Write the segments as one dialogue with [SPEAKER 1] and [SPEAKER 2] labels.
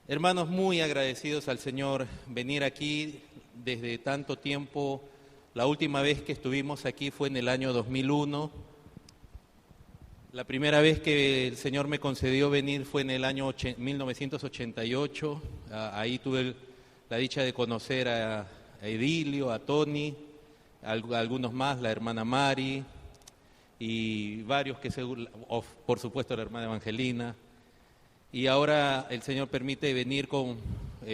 [SPEAKER 1] Hermanos, muy agradecidos al Señor venir aquí desde tanto tiempo. La última vez que estuvimos aquí fue en el año 2001. La primera vez que el Señor me concedió venir fue en el año 1988. Ahí tuve la dicha de conocer a Edilio, a Tony, a algunos más, la hermana Mari y varios por supuesto la hermana Evangelina. Y ahora el Señor permite venir con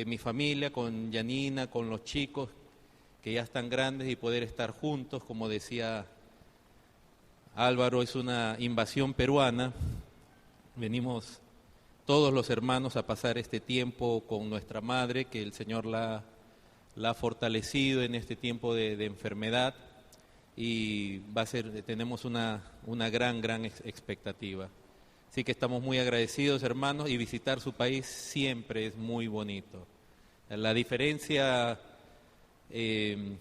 [SPEAKER 1] mi familia, con Yanina, con los chicos que ya están grandes y poder estar juntos. Como decía Álvaro, es una invasión peruana. Venimos todos los hermanos a pasar este tiempo con nuestra madre, que el Señor la ha fortalecido en este tiempo de enfermedad, y tenemos una gran expectativa. Así que estamos muy agradecidos, hermanos, y visitar su país siempre es muy bonito. La diferencia en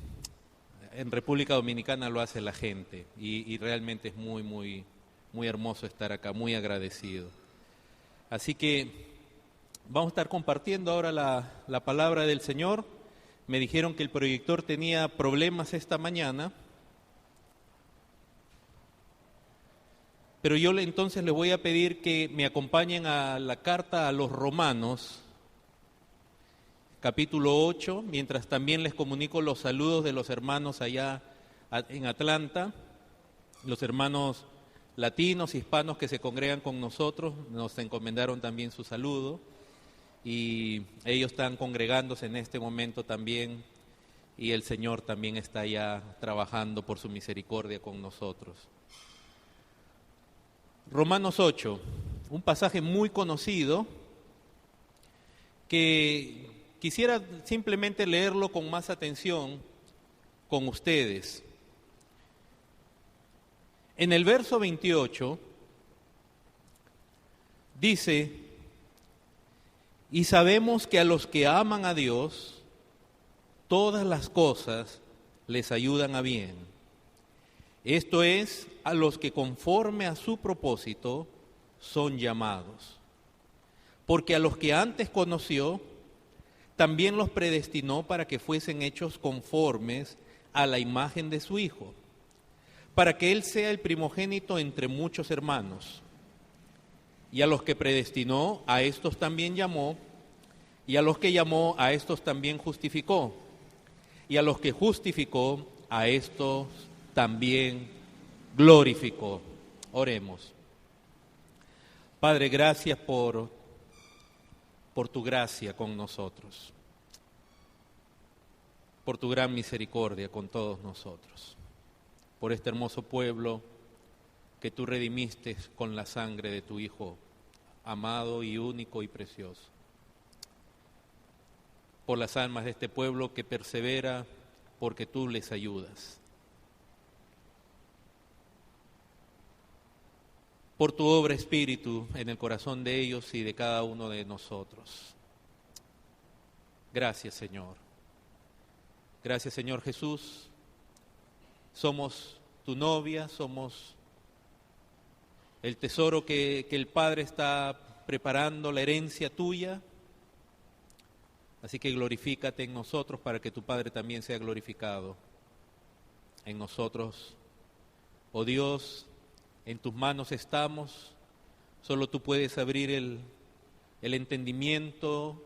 [SPEAKER 1] República Dominicana lo hace la gente y realmente es muy hermoso estar acá, muy agradecido. Así que vamos a estar compartiendo ahora la palabra del Señor. Me dijeron que el proyector tenía problemas esta mañana. Pero yo entonces les voy a pedir que me acompañen a la carta a los Romanos, capítulo 8, mientras también les comunico los saludos de los hermanos allá en Atlanta, los hermanos latinos, hispanos que se congregan con nosotros, nos encomendaron también su saludo, y ellos están congregándose en este momento también, y el Señor también está ya trabajando por su misericordia con nosotros. Romanos 8, un pasaje muy conocido que quisiera simplemente leerlo con más atención con ustedes. En el verso 28 dice: y sabemos que a los que aman a Dios, todas las cosas les ayudan a bien. Esto es, a los que conforme a su propósito son llamados. Porque a los que antes conoció, también los predestinó para que fuesen hechos conformes a la imagen de su Hijo, para que Él sea el primogénito entre muchos hermanos. Y a los que predestinó, a estos también llamó, y a los que llamó, a estos también justificó, y a los que justificó, a estos también glorificó. Oremos. Padre, gracias por tu gracia con nosotros, por tu gran misericordia con todos nosotros, por este hermoso pueblo que tú redimiste con la sangre de tu Hijo, amado y único y precioso, por las almas de este pueblo que persevera porque tú les ayudas, por tu obra espíritu en el corazón de ellos y de cada uno de nosotros. Gracias, Señor. Gracias, Señor Jesús. Somos tu novia, somos el tesoro que el Padre está preparando, la herencia tuya. Así que glorifícate en nosotros para que tu Padre también sea glorificado en nosotros. Oh Dios, en tus manos estamos, solo tú puedes abrir el entendimiento,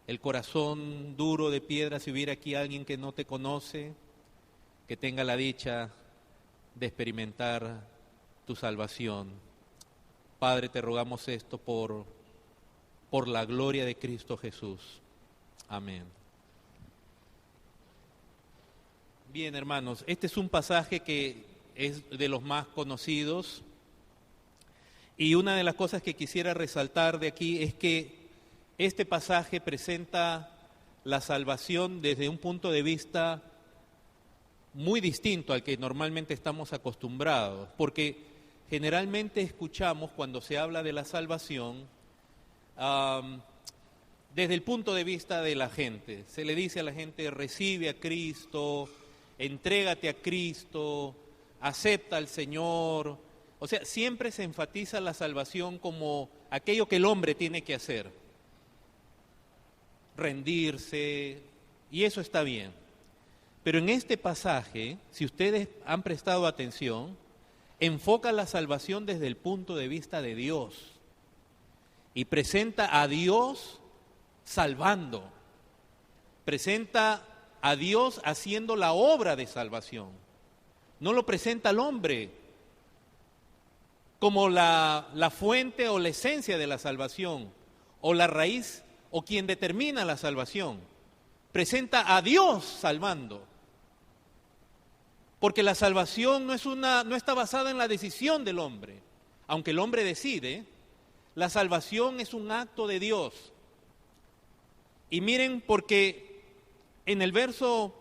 [SPEAKER 1] el corazón duro de piedra. Si hubiera aquí alguien que no te conoce, que tenga la dicha de experimentar tu salvación. Padre, te rogamos esto por la gloria de Cristo Jesús. Amén. Bien, hermanos, este es un pasaje que es de los más conocidos, y una de las cosas que quisiera resaltar de aquí es que este pasaje presenta la salvación desde un punto de vista muy distinto al que normalmente estamos acostumbrados, porque generalmente escuchamos cuando se habla de la salvación desde el punto de vista de la gente. Se le dice a la gente: recibe a Cristo, entrégate a Cristo, acepta al Señor. O sea, siempre se enfatiza la salvación como aquello que el hombre tiene que hacer. rendirse, y eso está bien. Pero en este pasaje, si ustedes han prestado atención, enfoca la salvación desde el punto de vista de Dios y presenta a Dios salvando, presenta a Dios haciendo la obra de salvación. No lo presenta al hombre como la fuente o la esencia de la salvación, o la raíz, o quien determina la salvación. Presenta a Dios salvando. Porque la salvación no está basada en la decisión del hombre. Aunque el hombre decide, la salvación es un acto de Dios. Y miren, porque en el verso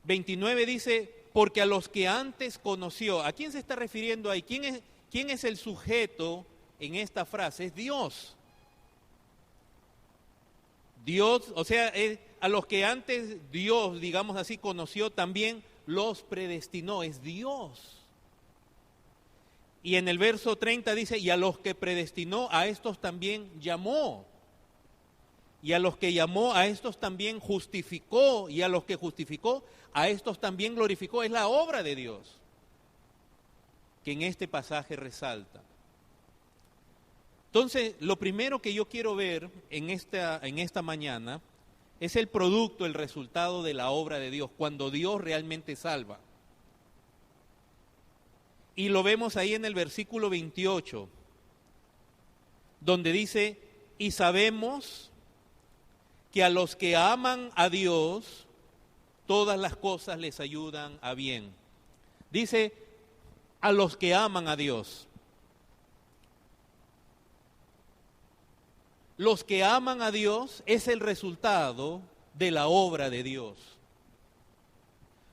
[SPEAKER 1] 29 dice, porque a los que antes conoció. ¿A quién se está refiriendo ahí? ¿Quién es el sujeto en esta frase? Es Dios. Dios, o sea, a los que antes Dios, digamos así, conoció, también los predestinó. Es Dios. Y en el verso 30 dice, y a los que predestinó, a estos también llamó. Y a los que llamó, a estos también justificó. Y a los que justificó, a estos también glorificó. Es la obra de Dios que en este pasaje resalta. Entonces, lo primero que yo quiero ver en esta mañana es el producto, el resultado de la obra de Dios, cuando Dios realmente salva. Y lo vemos ahí en el versículo 28, donde dice, y sabemos que a los que aman a Dios, todas las cosas les ayudan a bien. Dice, a los que aman a Dios. Los que aman a Dios es el resultado de la obra de Dios.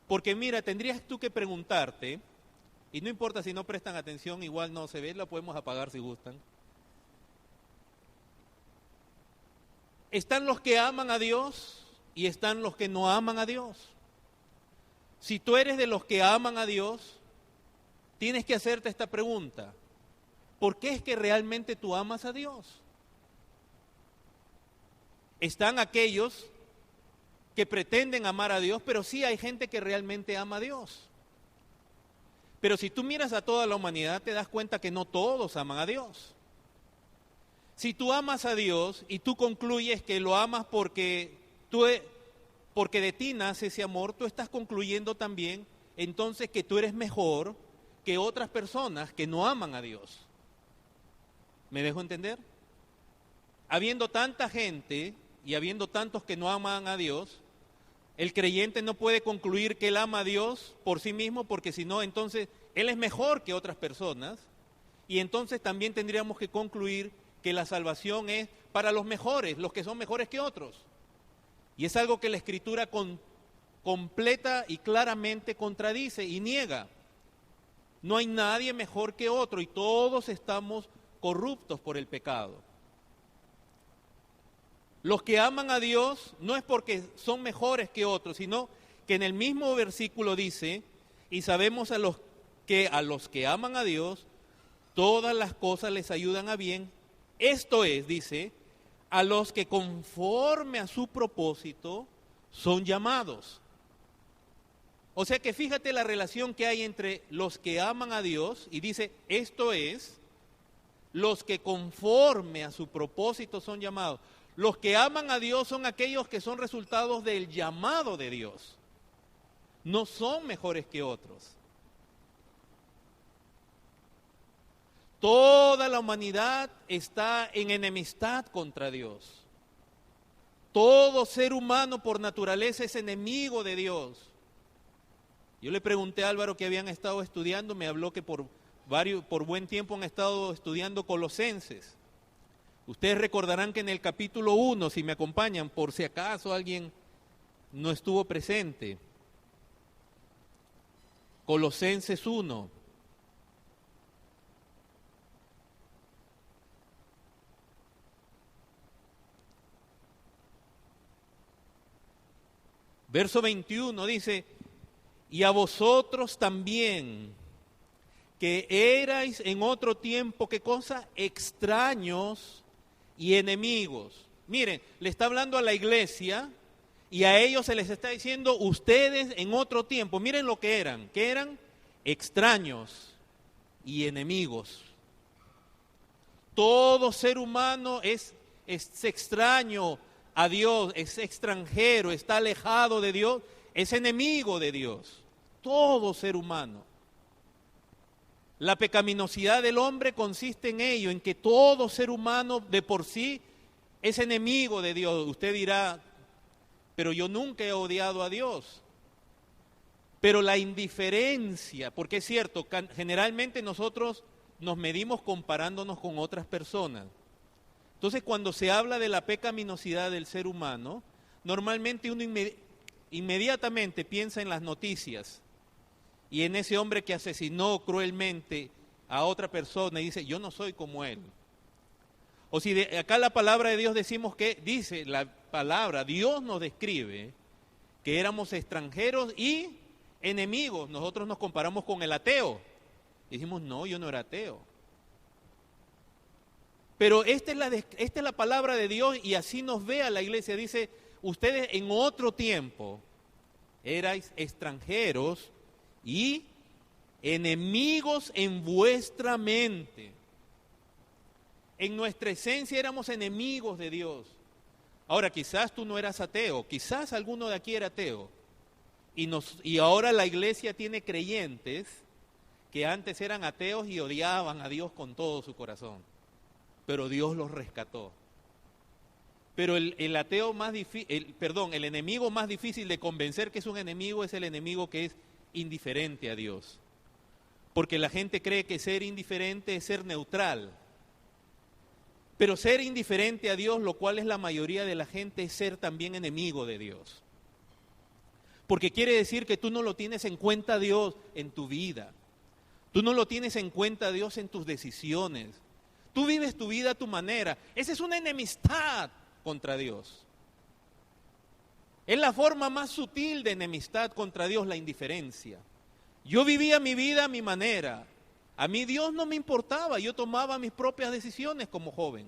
[SPEAKER 1] Porque mira, tendrías tú que preguntarte, y no importa si no prestan atención, igual no se ve, la podemos apagar si gustan. Están los que aman a Dios y están los que no aman a Dios. Si tú eres de los que aman a Dios, tienes que hacerte esta pregunta. ¿Por qué es que realmente tú amas a Dios? Están aquellos que pretenden amar a Dios, pero sí hay gente que realmente ama a Dios. Pero si tú miras a toda la humanidad, te das cuenta que no todos aman a Dios. Si tú amas a Dios y tú concluyes que lo amas porque de ti nace ese amor, tú estás concluyendo también entonces que tú eres mejor que otras personas que no aman a Dios. ¿Me dejo entender? Habiendo tanta gente y habiendo tantos que no aman a Dios, el creyente no puede concluir que él ama a Dios por sí mismo, porque si no, entonces él es mejor que otras personas, y entonces también tendríamos que concluir que la salvación es para los mejores, los que son mejores que otros. Y es algo que la Escritura completa y claramente contradice y niega. No hay nadie mejor que otro y todos estamos corruptos por el pecado. Los que aman a Dios no es porque son mejores que otros, sino que en el mismo versículo dice, y sabemos a los que aman a Dios, todas las cosas les ayudan a bien. Esto es, dice, a los que conforme a su propósito son llamados. O sea que fíjate la relación que hay entre los que aman a Dios, y dice, esto es, los que conforme a su propósito son llamados. Los que aman a Dios son aquellos que son resultados del llamado de Dios. No son mejores que otros. Toda la humanidad está en enemistad contra Dios. Todo ser humano por naturaleza es enemigo de Dios. Yo le pregunté a Álvaro que habían estado estudiando, me habló que por buen tiempo han estado estudiando Colosenses. Ustedes recordarán que en el capítulo 1, si me acompañan, por si acaso alguien no estuvo presente, Colosenses 1. Verso 21 dice, y a vosotros también, que erais en otro tiempo, ¿qué cosa? Extraños y enemigos. Miren, le está hablando a la iglesia y a ellos se les está diciendo, ustedes en otro tiempo, miren lo que eran extraños y enemigos. Todo ser humano es extraño a Dios, es extranjero, está alejado de Dios, es enemigo de Dios. Todo ser humano. La pecaminosidad del hombre consiste en ello, en que todo ser humano de por sí es enemigo de Dios. Usted dirá, pero yo nunca he odiado a Dios. Pero la indiferencia, porque es cierto, generalmente nosotros nos medimos comparándonos con otras personas. Entonces, cuando se habla de la pecaminosidad del ser humano, normalmente uno inmediatamente piensa en las noticias y en ese hombre que asesinó cruelmente a otra persona y dice, yo no soy como él. O si acá la palabra de Dios decimos que, dice la palabra, Dios nos describe que éramos extranjeros y enemigos. Nosotros nos comparamos con el ateo. Y decimos, no, yo no era ateo. Pero esta es la palabra de Dios y así nos ve a la iglesia. Dice, ustedes en otro tiempo erais extranjeros y enemigos en vuestra mente. En nuestra esencia éramos enemigos de Dios. Ahora, quizás tú no eras ateo, quizás alguno de aquí era ateo. Y ahora la iglesia tiene creyentes que antes eran ateos y odiaban a Dios con todo su corazón. Pero Dios los rescató. Pero el enemigo más difícil de convencer que es un enemigo es el enemigo que es indiferente a Dios. Porque la gente cree que ser indiferente es ser neutral. Pero ser indiferente a Dios, lo cual es la mayoría de la gente, es ser también enemigo de Dios. Porque quiere decir que tú no lo tienes en cuenta a Dios en tu vida. Tú no lo tienes en cuenta a Dios en tus decisiones. Tú vives tu vida a tu manera. Esa es una enemistad contra Dios. Es la forma más sutil de enemistad contra Dios, la indiferencia. Yo vivía mi vida a mi manera. A mí Dios no me importaba, yo tomaba mis propias decisiones como joven.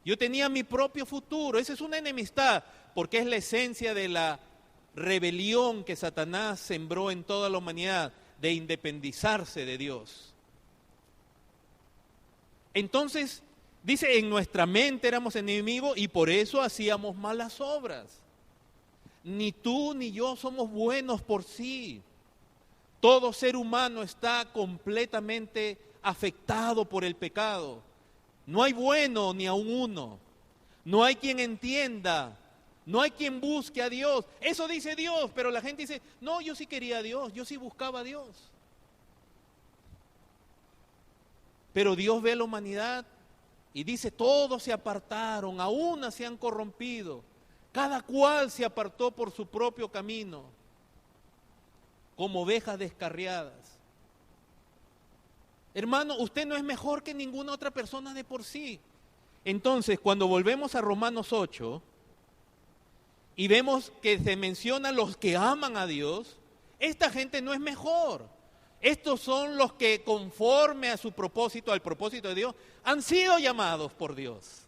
[SPEAKER 1] Yo tenía mi propio futuro. Esa es una enemistad, porque es la esencia de la rebelión que Satanás sembró en toda la humanidad, de independizarse de Dios. Entonces, dice, en nuestra mente éramos enemigos y por eso hacíamos malas obras. Ni tú ni yo somos buenos por sí. Todo ser humano está completamente afectado por el pecado. No hay bueno ni aun uno. No hay quien entienda. No hay quien busque a Dios. Eso dice Dios, pero la gente dice, no, yo sí quería a Dios, yo sí buscaba a Dios. Pero Dios ve a la humanidad y dice, todos se apartaron, a una se han corrompido. Cada cual se apartó por su propio camino, como ovejas descarriadas. Hermano, usted no es mejor que ninguna otra persona de por sí. Entonces, cuando volvemos a Romanos 8 y vemos que se mencionan los que aman a Dios, esta gente no es mejor. Estos son los que conforme a su propósito, al propósito de Dios, han sido llamados por Dios.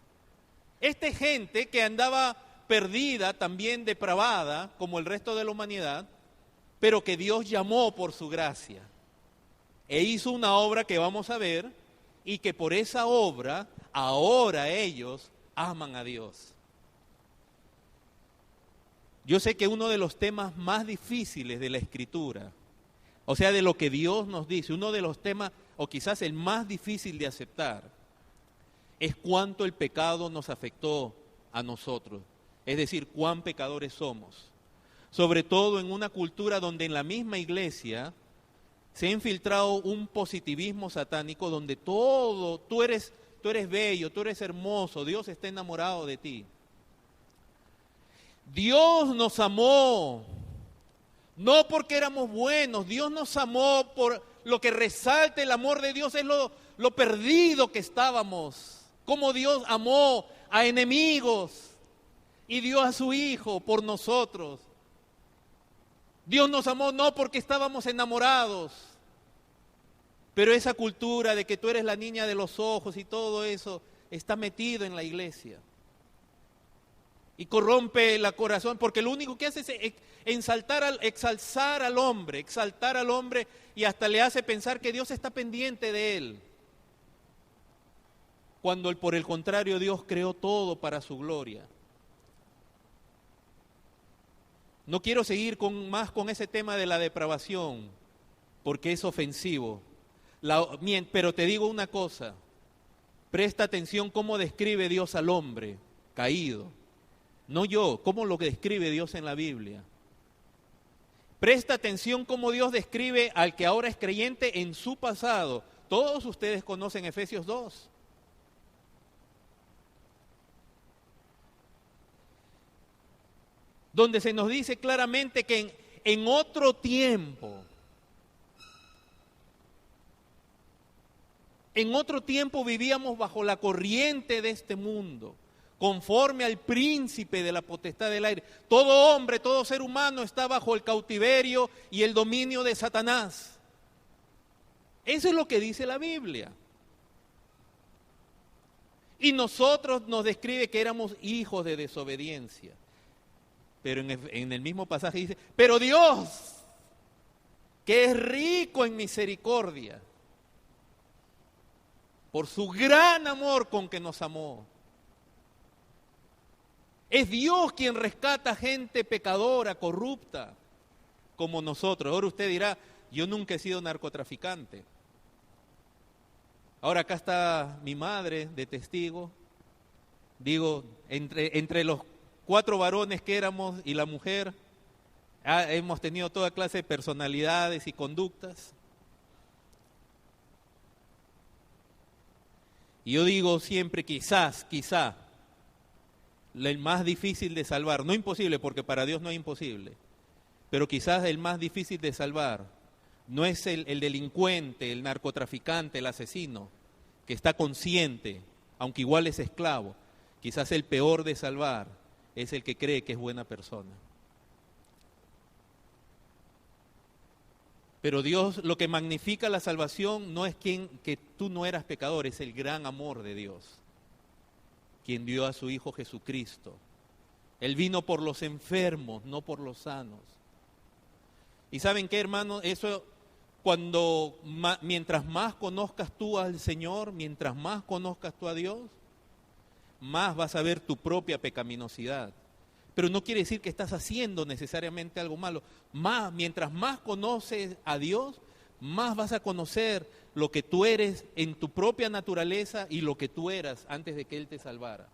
[SPEAKER 1] Esta gente que andaba perdida, también depravada, como el resto de la humanidad, pero que Dios llamó por su gracia. E hizo una obra que vamos a ver, y que por esa obra, ahora ellos aman a Dios. Yo sé que uno de los temas más difíciles de la Escritura, o sea, de lo que Dios nos dice, uno de los temas, o quizás el más difícil de aceptar, es cuánto el pecado nos afectó a nosotros. Es decir, cuán pecadores somos. Sobre todo en una cultura donde en la misma iglesia se ha infiltrado un positivismo satánico donde todo, tú eres bello, tú eres hermoso, Dios está enamorado de ti. Dios nos amó, no porque éramos buenos, Dios nos amó por lo que resalta el amor de Dios, es lo perdido que estábamos, como Dios amó a enemigos y dio a su Hijo por nosotros. Dios nos amó no porque estábamos enamorados, pero esa cultura de que tú eres la niña de los ojos y todo eso está metido en la iglesia. y corrompe el corazón, porque lo único que hace es exaltar al hombre, y hasta le hace pensar que Dios está pendiente de él. Cuando por el contrario Dios creó todo para su gloria. No quiero seguir más con ese tema de la depravación, porque es ofensivo. Pero te digo una cosa, presta atención cómo describe Dios al hombre caído. No yo, cómo lo describe Dios en la Biblia. Presta atención cómo Dios describe al que ahora es creyente en su pasado. Todos ustedes conocen Efesios 2. Donde se nos dice claramente que en otro tiempo vivíamos bajo la corriente de este mundo, conforme al príncipe de la potestad del aire. Todo hombre, todo ser humano está bajo el cautiverio y el dominio de Satanás. Eso es lo que dice la Biblia. Y nosotros nos describe que éramos hijos de desobediencia. Pero en el mismo pasaje dice, pero Dios, que es rico en misericordia, por su gran amor con que nos amó. Es Dios quien rescata a gente pecadora, corrupta, como nosotros. Ahora usted dirá, yo nunca he sido narcotraficante. Ahora acá está mi madre de testigo. Digo, entre los 4 varones que éramos y la mujer, hemos tenido toda clase de personalidades y conductas. Y yo digo siempre, quizá, el más difícil de salvar, no imposible, porque para Dios no es imposible, pero quizás el más difícil de salvar no es el delincuente, el narcotraficante, el asesino, que está consciente, aunque igual es esclavo. Quizás el peor de salvar es el que cree que es buena persona. Pero Dios, lo que magnifica la salvación no es que tú no eras pecador, es el gran amor de Dios, quien dio a su Hijo Jesucristo. Él vino por los enfermos, no por los sanos. ¿Y saben qué, hermanos? Eso, mientras más conozcas tú al Señor, mientras más conozcas tú a Dios, más vas a ver tu propia pecaminosidad. Pero no quiere decir que estás haciendo necesariamente algo malo. Mientras más conoces a Dios, más vas a conocer lo que tú eres en tu propia naturaleza y lo que tú eras antes de que Él te salvara.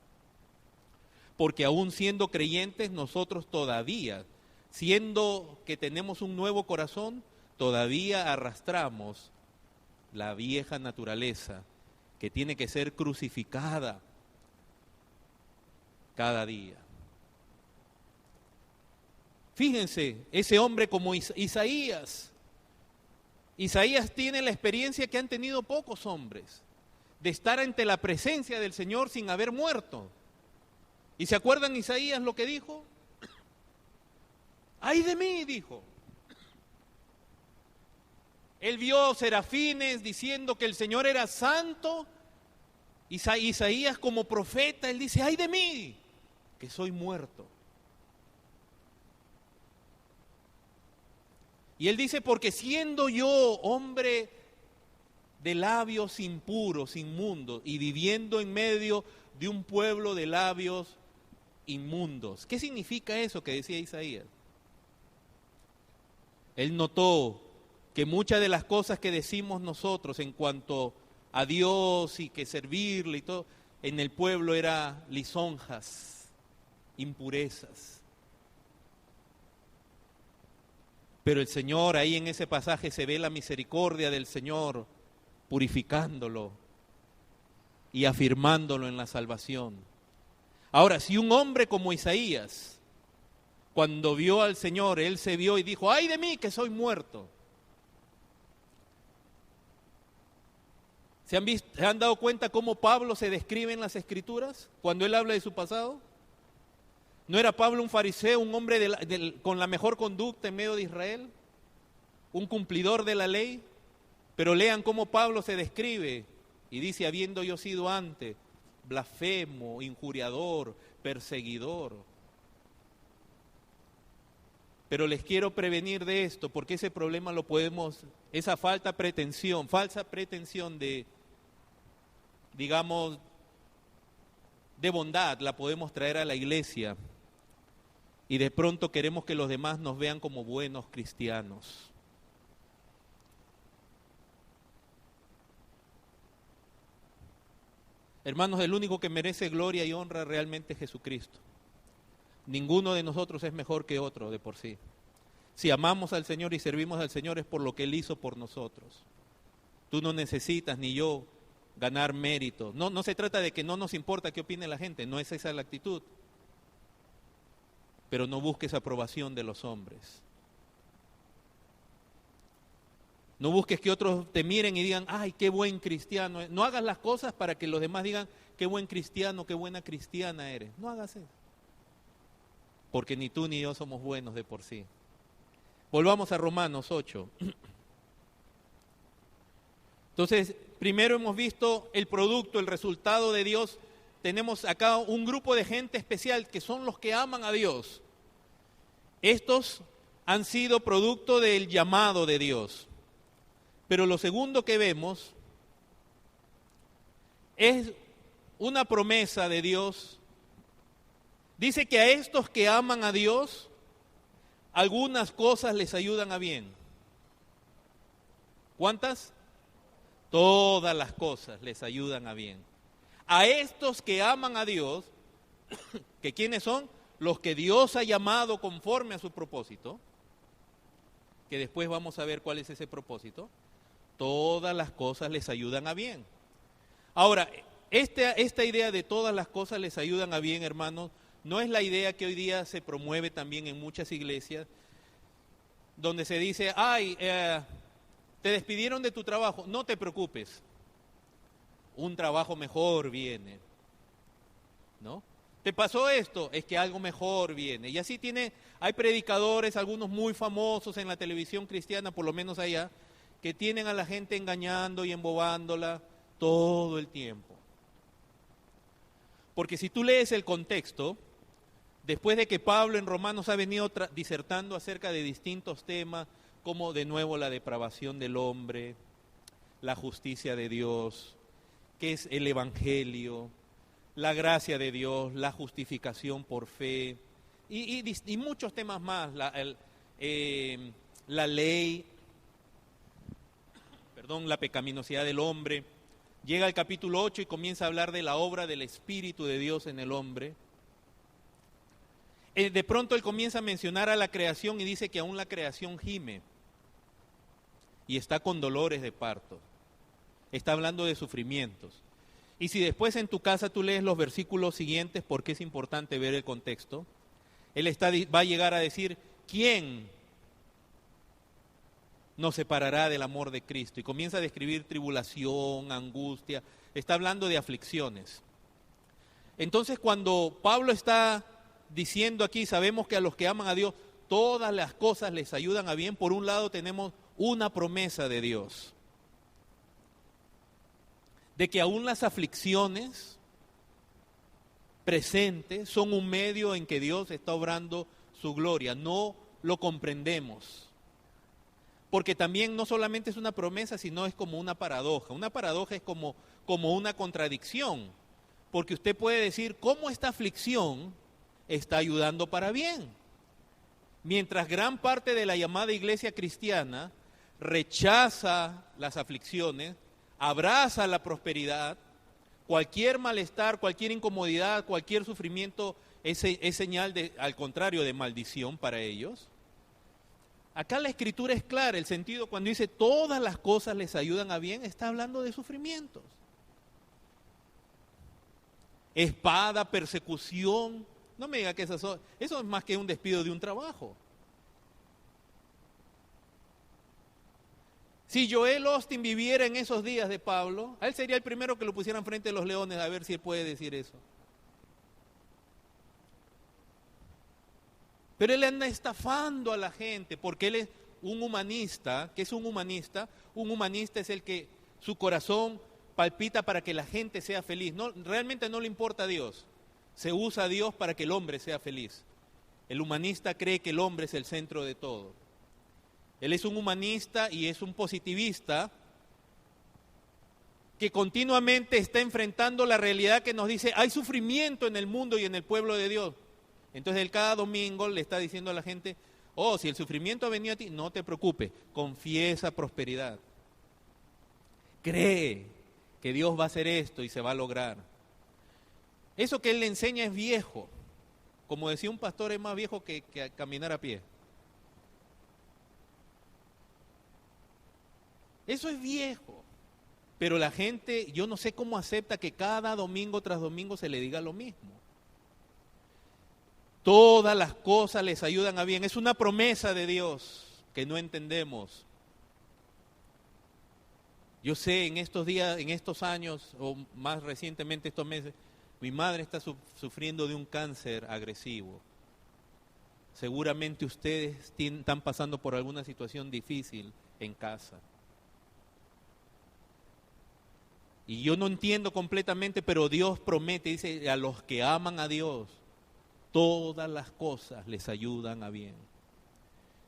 [SPEAKER 1] Porque aún siendo creyentes, nosotros todavía, siendo que tenemos un nuevo corazón, todavía arrastramos la vieja naturaleza que tiene que ser crucificada cada día. Fíjense, ese hombre como Isaías. Isaías tiene la experiencia que han tenido pocos hombres, de estar ante la presencia del Señor sin haber muerto. ¿Y se acuerdan Isaías lo que dijo? ¡Ay de mí!, dijo. Él vio serafines diciendo que el Señor era santo. Isaías como profeta, él dice, ¡ay de mí!, que soy muerto. Y él dice, porque siendo yo hombre de labios impuros, inmundos, y viviendo en medio de un pueblo de labios inmundos. ¿Qué significa eso que decía Isaías? Él notó que muchas de las cosas que decimos nosotros en cuanto a Dios y que servirle y todo, en el pueblo era lisonjas, impurezas. Pero el Señor, ahí en ese pasaje se ve la misericordia del Señor purificándolo y afirmándolo en la salvación. Ahora, si un hombre como Isaías, cuando vio al Señor, él se vio y dijo, ¡ay de mí que soy muerto! ¿Se han dado cuenta cómo Pablo se describe en las Escrituras cuando él habla de su pasado? ¿No era Pablo un fariseo, un hombre con la mejor conducta en medio de Israel? ¿Un cumplidor de la ley? Pero lean cómo Pablo se describe y dice, habiendo yo sido antes blasfemo, injuriador, perseguidor. Pero les quiero prevenir de esto, porque ese problema lo podemos, esa falsa pretensión de, digamos, de bondad, la podemos traer a la iglesia. Y de pronto queremos que los demás nos vean como buenos cristianos. Hermanos, el único que merece gloria y honra realmente es Jesucristo. Ninguno de nosotros es mejor que otro de por sí. Si amamos al Señor y servimos al Señor es por lo que Él hizo por nosotros. Tú no necesitas ni yo ganar mérito. No se trata de que no nos importa qué opine la gente, no es esa la actitud. Pero no busques aprobación de los hombres. No busques que otros te miren y digan, ay, qué buen cristiano. No hagas las cosas para que los demás digan, qué buen cristiano, qué buena cristiana eres. No hagas eso. Porque ni tú ni yo somos buenos de por sí. Volvamos a Romanos 8. Entonces, primero hemos visto el producto, el resultado de Dios. Tenemos acá un grupo de gente especial que son los que aman a Dios. Estos han sido producto del llamado de Dios. Pero lo segundo que vemos es una promesa de Dios. Dice que a estos que aman a Dios, algunas cosas les ayudan a bien. ¿Cuántas? Todas las cosas les ayudan a bien. A estos que aman a Dios, que ¿quiénes son? Los que Dios ha llamado conforme a su propósito, que después vamos a ver cuál es ese propósito. Todas las cosas les ayudan a bien. Ahora, esta idea de todas las cosas les ayudan a bien, hermanos, no es la idea que hoy día se promueve también en muchas iglesias, donde se dice, ay, te despidieron de tu trabajo, no te preocupes, un trabajo mejor viene, ¿no? ¿Te pasó esto? Es que algo mejor viene. Y así hay predicadores, algunos muy famosos en la televisión cristiana, por lo menos allá, que tienen a la gente engañando y embobándola todo el tiempo. Porque si tú lees el contexto, después de que Pablo en Romanos ha venido disertando acerca de distintos temas, como de nuevo la depravación del hombre, la justicia de Dios, que es el Evangelio, la gracia de Dios, la justificación por fe, y muchos temas más, la ley, la pecaminosidad del hombre. Llega al capítulo 8 y comienza a hablar de la obra del Espíritu de Dios en el hombre. De pronto él comienza a mencionar a la creación y dice que aún la creación gime y está con dolores de parto. Está hablando de sufrimientos. Y si después en tu casa tú lees los versículos siguientes, porque es importante ver el contexto, él va a llegar a decir, ¿quién nos separará del amor de Cristo? Y comienza a describir tribulación, angustia, está hablando de aflicciones. Entonces cuando Pablo está diciendo aquí, sabemos que a los que aman a Dios, todas las cosas les ayudan a bien. Por un lado tenemos una promesa de Dios, de que aún las aflicciones presentes son un medio en que Dios está obrando su gloria. No lo comprendemos, porque también no solamente es una promesa, sino es como una paradoja. Una paradoja es como una contradicción, porque usted puede decir, ¿cómo esta aflicción está ayudando para bien? Mientras gran parte de la llamada iglesia cristiana rechaza las aflicciones, abraza la prosperidad, cualquier malestar, cualquier incomodidad, cualquier sufrimiento es señal al contrario, de maldición para ellos. Acá la escritura es clara, el sentido cuando dice todas las cosas les ayudan a bien, está hablando de sufrimientos. Espada, persecución, no me diga que eso es más que un despido de un trabajo. Si Joel Austin viviera en esos días de Pablo, a él sería el primero que lo pusieran frente a los leones a ver si él puede decir eso. Pero él anda estafando a la gente porque él es un humanista. ¿Qué es un humanista? Un humanista es el que su corazón palpita para que la gente sea feliz. No, realmente no le importa a Dios. Se usa a Dios para que el hombre sea feliz. El humanista cree que el hombre es el centro de todo. Él es un humanista y es un positivista que continuamente está enfrentando la realidad que nos dice, hay sufrimiento en el mundo y en el pueblo de Dios. Entonces él cada domingo le está diciendo a la gente, oh, si el sufrimiento ha venido a ti, no te preocupes, confiesa prosperidad. Cree que Dios va a hacer esto y se va a lograr. Eso que él le enseña es viejo. Como decía un pastor, es más viejo que caminar a pie. Eso es viejo. Pero la gente, yo no sé cómo acepta que cada domingo tras domingo se le diga lo mismo. Todas las cosas les ayudan a bien. Es una promesa de Dios que no entendemos. Yo sé, en estos días, en estos años, o más recientemente estos meses, mi madre está sufriendo de un cáncer agresivo. Seguramente ustedes están pasando por alguna situación difícil en casa. Y yo no entiendo completamente, pero Dios promete, dice, a los que aman a Dios, todas las cosas les ayudan a bien.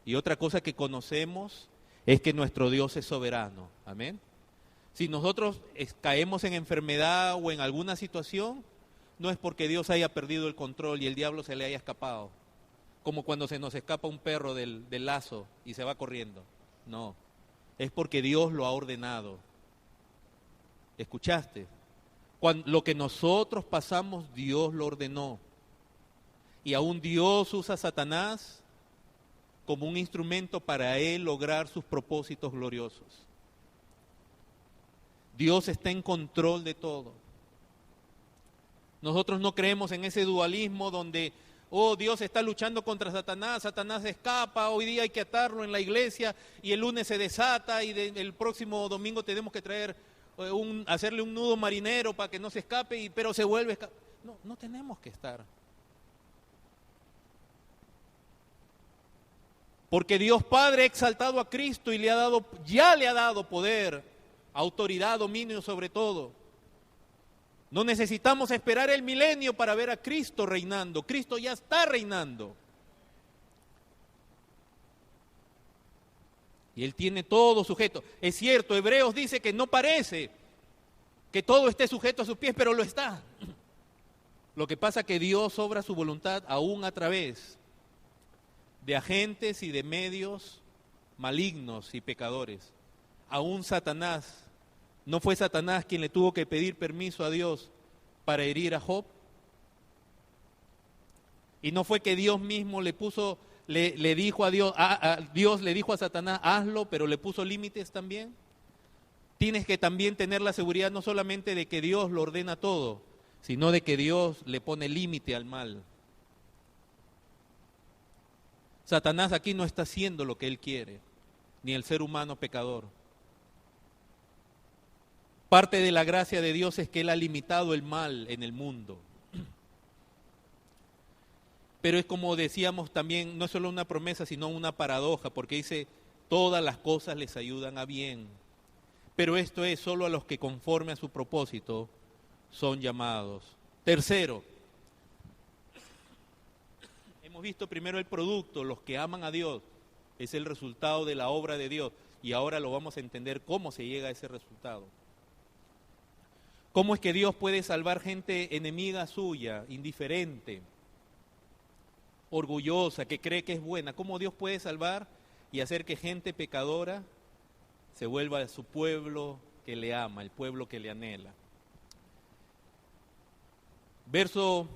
[SPEAKER 1] Y otra cosa que conocemos es que nuestro Dios es soberano. Amén. Si nosotros caemos en enfermedad o en alguna situación, no es porque Dios haya perdido el control y el diablo se le haya escapado. Como cuando se nos escapa un perro del lazo y se va corriendo. No, es porque Dios lo ha ordenado. ¿Escuchaste? Lo que nosotros pasamos, Dios lo ordenó. Y aún Dios usa a Satanás como un instrumento para él lograr sus propósitos gloriosos. Dios está en control de todo. Nosotros no creemos en ese dualismo donde, oh, Dios está luchando contra Satanás, Satanás escapa, hoy día hay que atarlo en la iglesia y el lunes se desata y el próximo domingo tenemos que traer hacerle un nudo marinero para que no se escape, pero se vuelve a escapar. No, no tenemos que estar. Porque Dios Padre ha exaltado a Cristo y ya le ha dado poder, autoridad, dominio sobre todo. No necesitamos esperar el milenio para ver a Cristo reinando. Cristo ya está reinando. Y Él tiene todo sujeto. Es cierto, Hebreos dice que no parece que todo esté sujeto a sus pies, pero lo está. Lo que pasa es que Dios obra su voluntad aún a través de agentes y de medios malignos y pecadores. Aún Satanás, ¿no fue Satanás quien le tuvo que pedir permiso a Dios para herir a Job? Y no fue que Dios mismo le dijo a Dios, Dios le dijo a Satanás, hazlo, pero le puso límites también. Tienes que también tener la seguridad no solamente de que Dios lo ordena todo, sino de que Dios le pone límite al mal. Satanás aquí no está haciendo lo que él quiere, ni el ser humano pecador. Parte de la gracia de Dios es que Él ha limitado el mal en el mundo. Pero es como decíamos también, no es solo una promesa, sino una paradoja, porque dice, todas las cosas les ayudan a bien. Pero esto es solo a los que conforme a su propósito son llamados. Tercero, hemos visto primero el producto, los que aman a Dios, es el resultado de la obra de Dios. Y ahora lo vamos a entender cómo se llega a ese resultado. ¿Cómo es que Dios puede salvar gente enemiga suya, indiferente, orgullosa, que cree que es buena? ¿Cómo Dios puede salvar y hacer que gente pecadora se vuelva a su pueblo que le ama, el pueblo que le anhela? Verso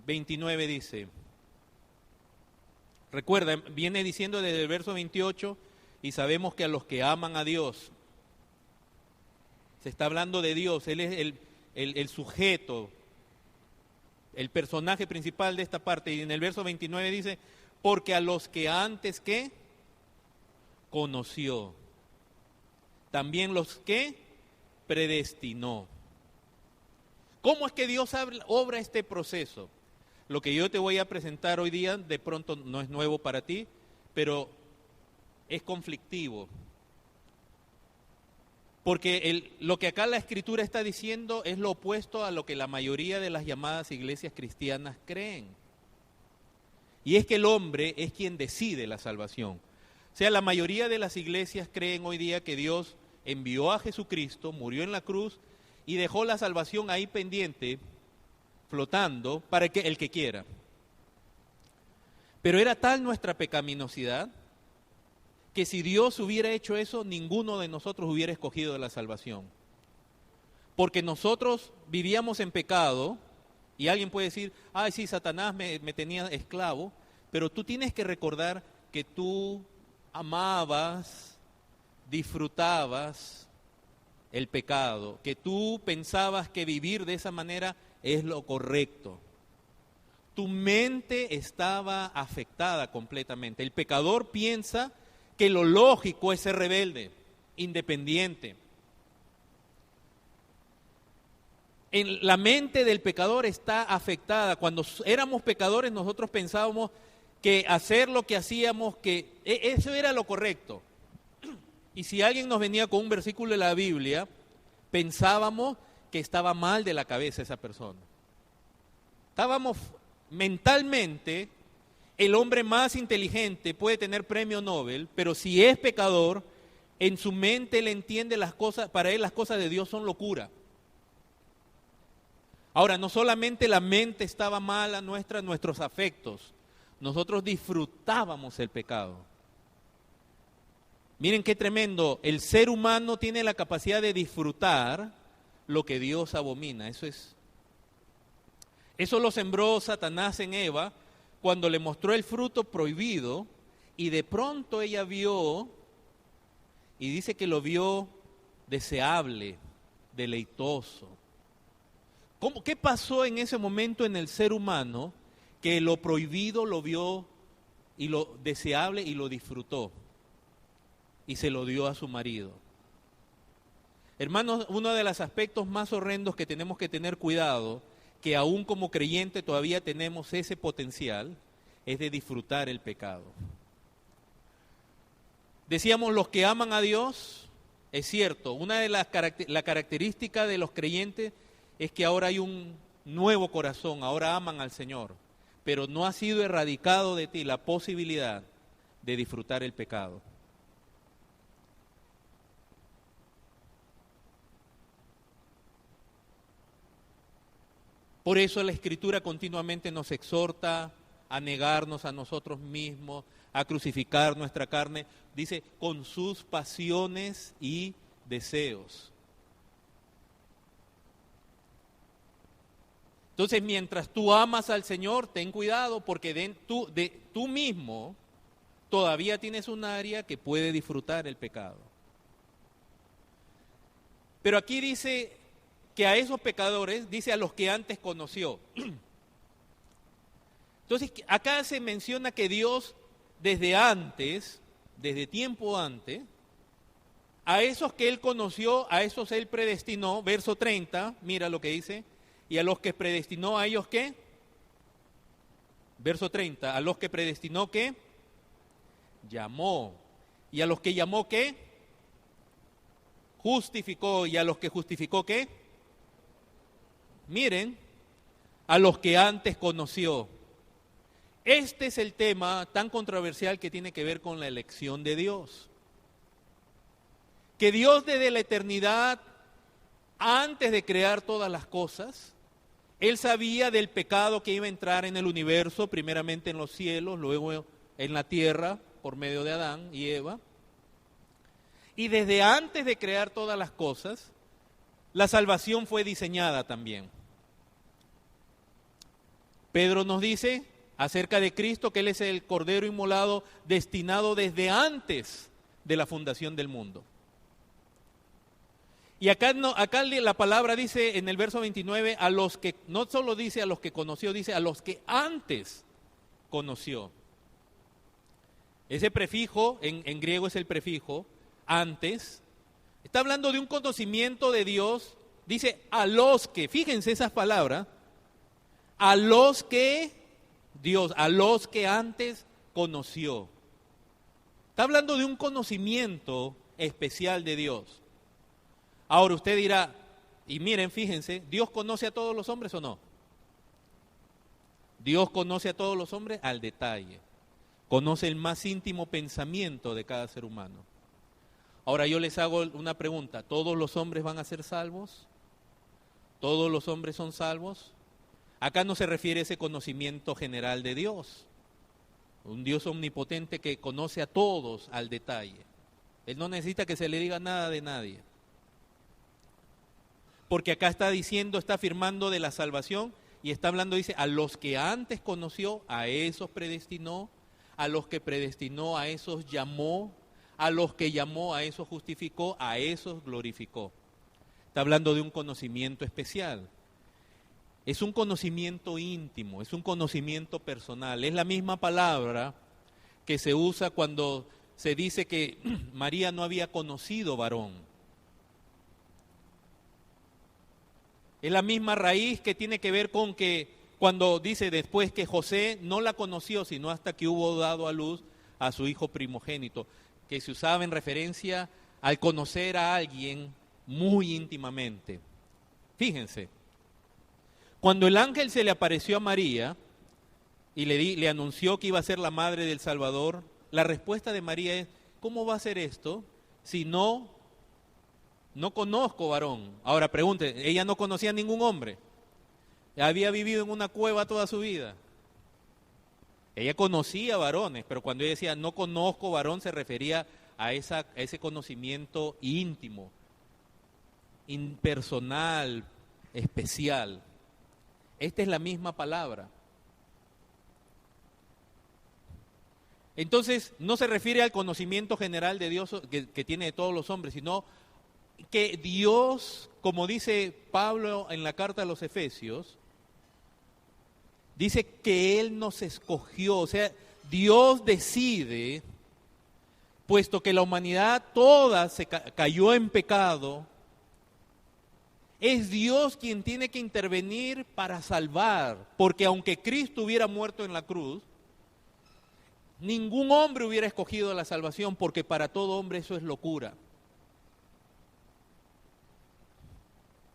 [SPEAKER 1] 29 dice, recuerda, viene diciendo desde el verso 28, y sabemos que a los que aman a Dios, se está hablando de Dios, Él es el sujeto, el personaje principal de esta parte. Y en el verso 29 dice, porque a los que antes, ¿qué? Conoció. También los que predestinó. ¿Cómo es que Dios obra este proceso? Lo que yo te voy a presentar hoy día, de pronto no es nuevo para ti, pero es conflictivo. Porque lo que acá la Escritura está diciendo es lo opuesto a lo que la mayoría de las llamadas iglesias cristianas creen. Y es que el hombre es quien decide la salvación. O sea, la mayoría de las iglesias creen hoy día que Dios envió a Jesucristo, murió en la cruz y dejó la salvación ahí pendiente, flotando, para que el que quiera. Pero era tal nuestra pecaminosidad que si Dios hubiera hecho eso, ninguno de nosotros hubiera escogido la salvación. Porque nosotros vivíamos en pecado, y alguien puede decir, ay sí, Satanás me tenía esclavo, pero tú tienes que recordar que tú amabas, disfrutabas el pecado, que tú pensabas que vivir de esa manera es lo correcto. Tu mente estaba afectada completamente. El pecador piensa que lo lógico es ser rebelde, independiente. La mente del pecador está afectada. Cuando éramos pecadores nosotros pensábamos que hacer lo que hacíamos, que eso era lo correcto. Y si alguien nos venía con un versículo de la Biblia, pensábamos que estaba mal de la cabeza esa persona. Estábamos mentalmente, el hombre más inteligente puede tener premio Nobel, pero si es pecador, en su mente él entiende las cosas, para él las cosas de Dios son locura. Ahora, no solamente la mente estaba mala nuestros afectos, nosotros disfrutábamos el pecado. Miren qué tremendo, el ser humano tiene la capacidad de disfrutar lo que Dios abomina, Eso lo sembró Satanás en Eva cuando le mostró el fruto prohibido y de pronto ella vio, y dice que lo vio deseable, deleitoso. ¿Qué pasó en ese momento en el ser humano que lo prohibido lo vio y lo deseable y lo disfrutó y se lo dio a su marido? Hermanos, uno de los aspectos más horrendos que tenemos que tener cuidado, que aún como creyente todavía tenemos ese potencial, es de disfrutar el pecado. Decíamos, los que aman a Dios, es cierto, una de las características de los creyentes es que ahora hay un nuevo corazón, ahora aman al Señor, pero no ha sido erradicado de ti la posibilidad de disfrutar el pecado. Por eso la Escritura continuamente nos exhorta a negarnos a nosotros mismos, a crucificar nuestra carne, dice, con sus pasiones y deseos. Entonces, mientras tú amas al Señor, ten cuidado porque tú mismo todavía tienes un área que puede disfrutar el pecado. Pero aquí dice que a esos pecadores, dice a los que antes conoció. Entonces, acá se menciona que Dios desde tiempo antes, a esos que Él conoció, a esos Él predestinó, verso 30, mira lo que dice, y a los que predestinó, ¿a ellos qué? Verso 30, a los que predestinó, ¿qué? Llamó. ¿Y a los que llamó, qué? Justificó. ¿Y a los que justificó, qué? Miren, a los que antes conoció. Este es el tema tan controversial que tiene que ver con la elección de Dios. Que Dios desde la eternidad, antes de crear todas las cosas, Él sabía del pecado que iba a entrar en el universo, primeramente en los cielos, luego en la tierra, por medio de Adán y Eva. Y desde antes de crear todas las cosas, la salvación fue diseñada también. Pedro nos dice acerca de Cristo que Él es el Cordero inmolado destinado desde antes de la fundación del mundo. Y acá la palabra dice en el verso 29, a los que, no solo dice a los que conoció, dice a los que antes conoció. Ese prefijo, en griego es el prefijo, antes, está hablando de un conocimiento de Dios, dice a los que, fíjense esas palabras, a los que Dios, a los que antes conoció. Está hablando de un conocimiento especial de Dios. Ahora usted dirá, y miren, fíjense, ¿Dios conoce a todos los hombres o no? Dios conoce a todos los hombres al detalle. Conoce el más íntimo pensamiento de cada ser humano. Ahora yo les hago una pregunta. ¿Todos los hombres van a ser salvos? ¿Todos los hombres son salvos? Acá no se refiere a ese conocimiento general de Dios. Un Dios omnipotente que conoce a todos al detalle. Él no necesita que se le diga nada de nadie. Porque acá está diciendo, está afirmando de la salvación y está hablando, dice, a los que antes conoció, a esos predestinó, a los que predestinó, a esos llamó, a los que llamó, a esos justificó, a esos glorificó. Está hablando de un conocimiento especial. Es un conocimiento íntimo, es un conocimiento personal. Es la misma palabra que se usa cuando se dice que María no había conocido varón. Es la misma raíz que tiene que ver con que cuando dice después que José no la conoció, sino hasta que hubo dado a luz a su hijo primogénito, que se usaba en referencia al conocer a alguien muy íntimamente. Fíjense, cuando el ángel se le apareció a María y le anunció que iba a ser la madre del Salvador, la respuesta de María es, ¿cómo va a ser esto si no conozco varón? Ahora pregunte, ella no conocía a ningún hombre. Había vivido en una cueva toda su vida. Ella conocía varones, pero cuando ella decía no conozco varón se refería a ese conocimiento íntimo, impersonal, especial. Esta es la misma palabra. Entonces, no se refiere al conocimiento general de Dios que tiene de todos los hombres, sino que Dios, como dice Pablo en la carta a los Efesios, dice que Él nos escogió, o sea, Dios decide, puesto que la humanidad toda se cayó en pecado, es Dios quien tiene que intervenir para salvar, porque aunque Cristo hubiera muerto en la cruz, ningún hombre hubiera escogido la salvación, porque para todo hombre eso es locura.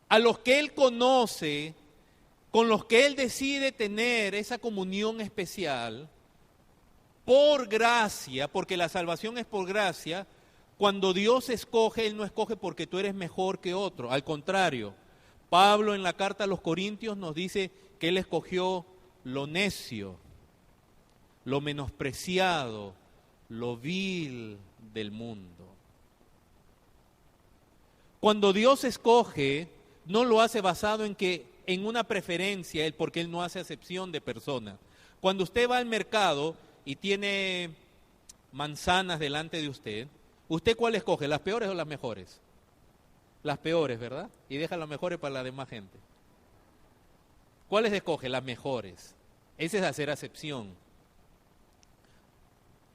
[SPEAKER 1] A los que Él conoce, con los que Él decide tener esa comunión especial, por gracia, porque la salvación es por gracia, cuando Dios escoge, Él no escoge porque tú eres mejor que otro, al contrario. Pablo en la carta a los Corintios nos dice que Él escogió lo necio, lo menospreciado, lo vil del mundo. Cuando Dios escoge, no lo hace basado en una preferencia, porque Él no hace acepción de personas. Cuando usted va al mercado y tiene manzanas delante de usted, ¿usted cuál escoge? ¿Las peores o las mejores? Las peores, ¿verdad? Y deja las mejores para la demás gente. ¿Cuáles escoge? Las mejores. Ese es hacer acepción.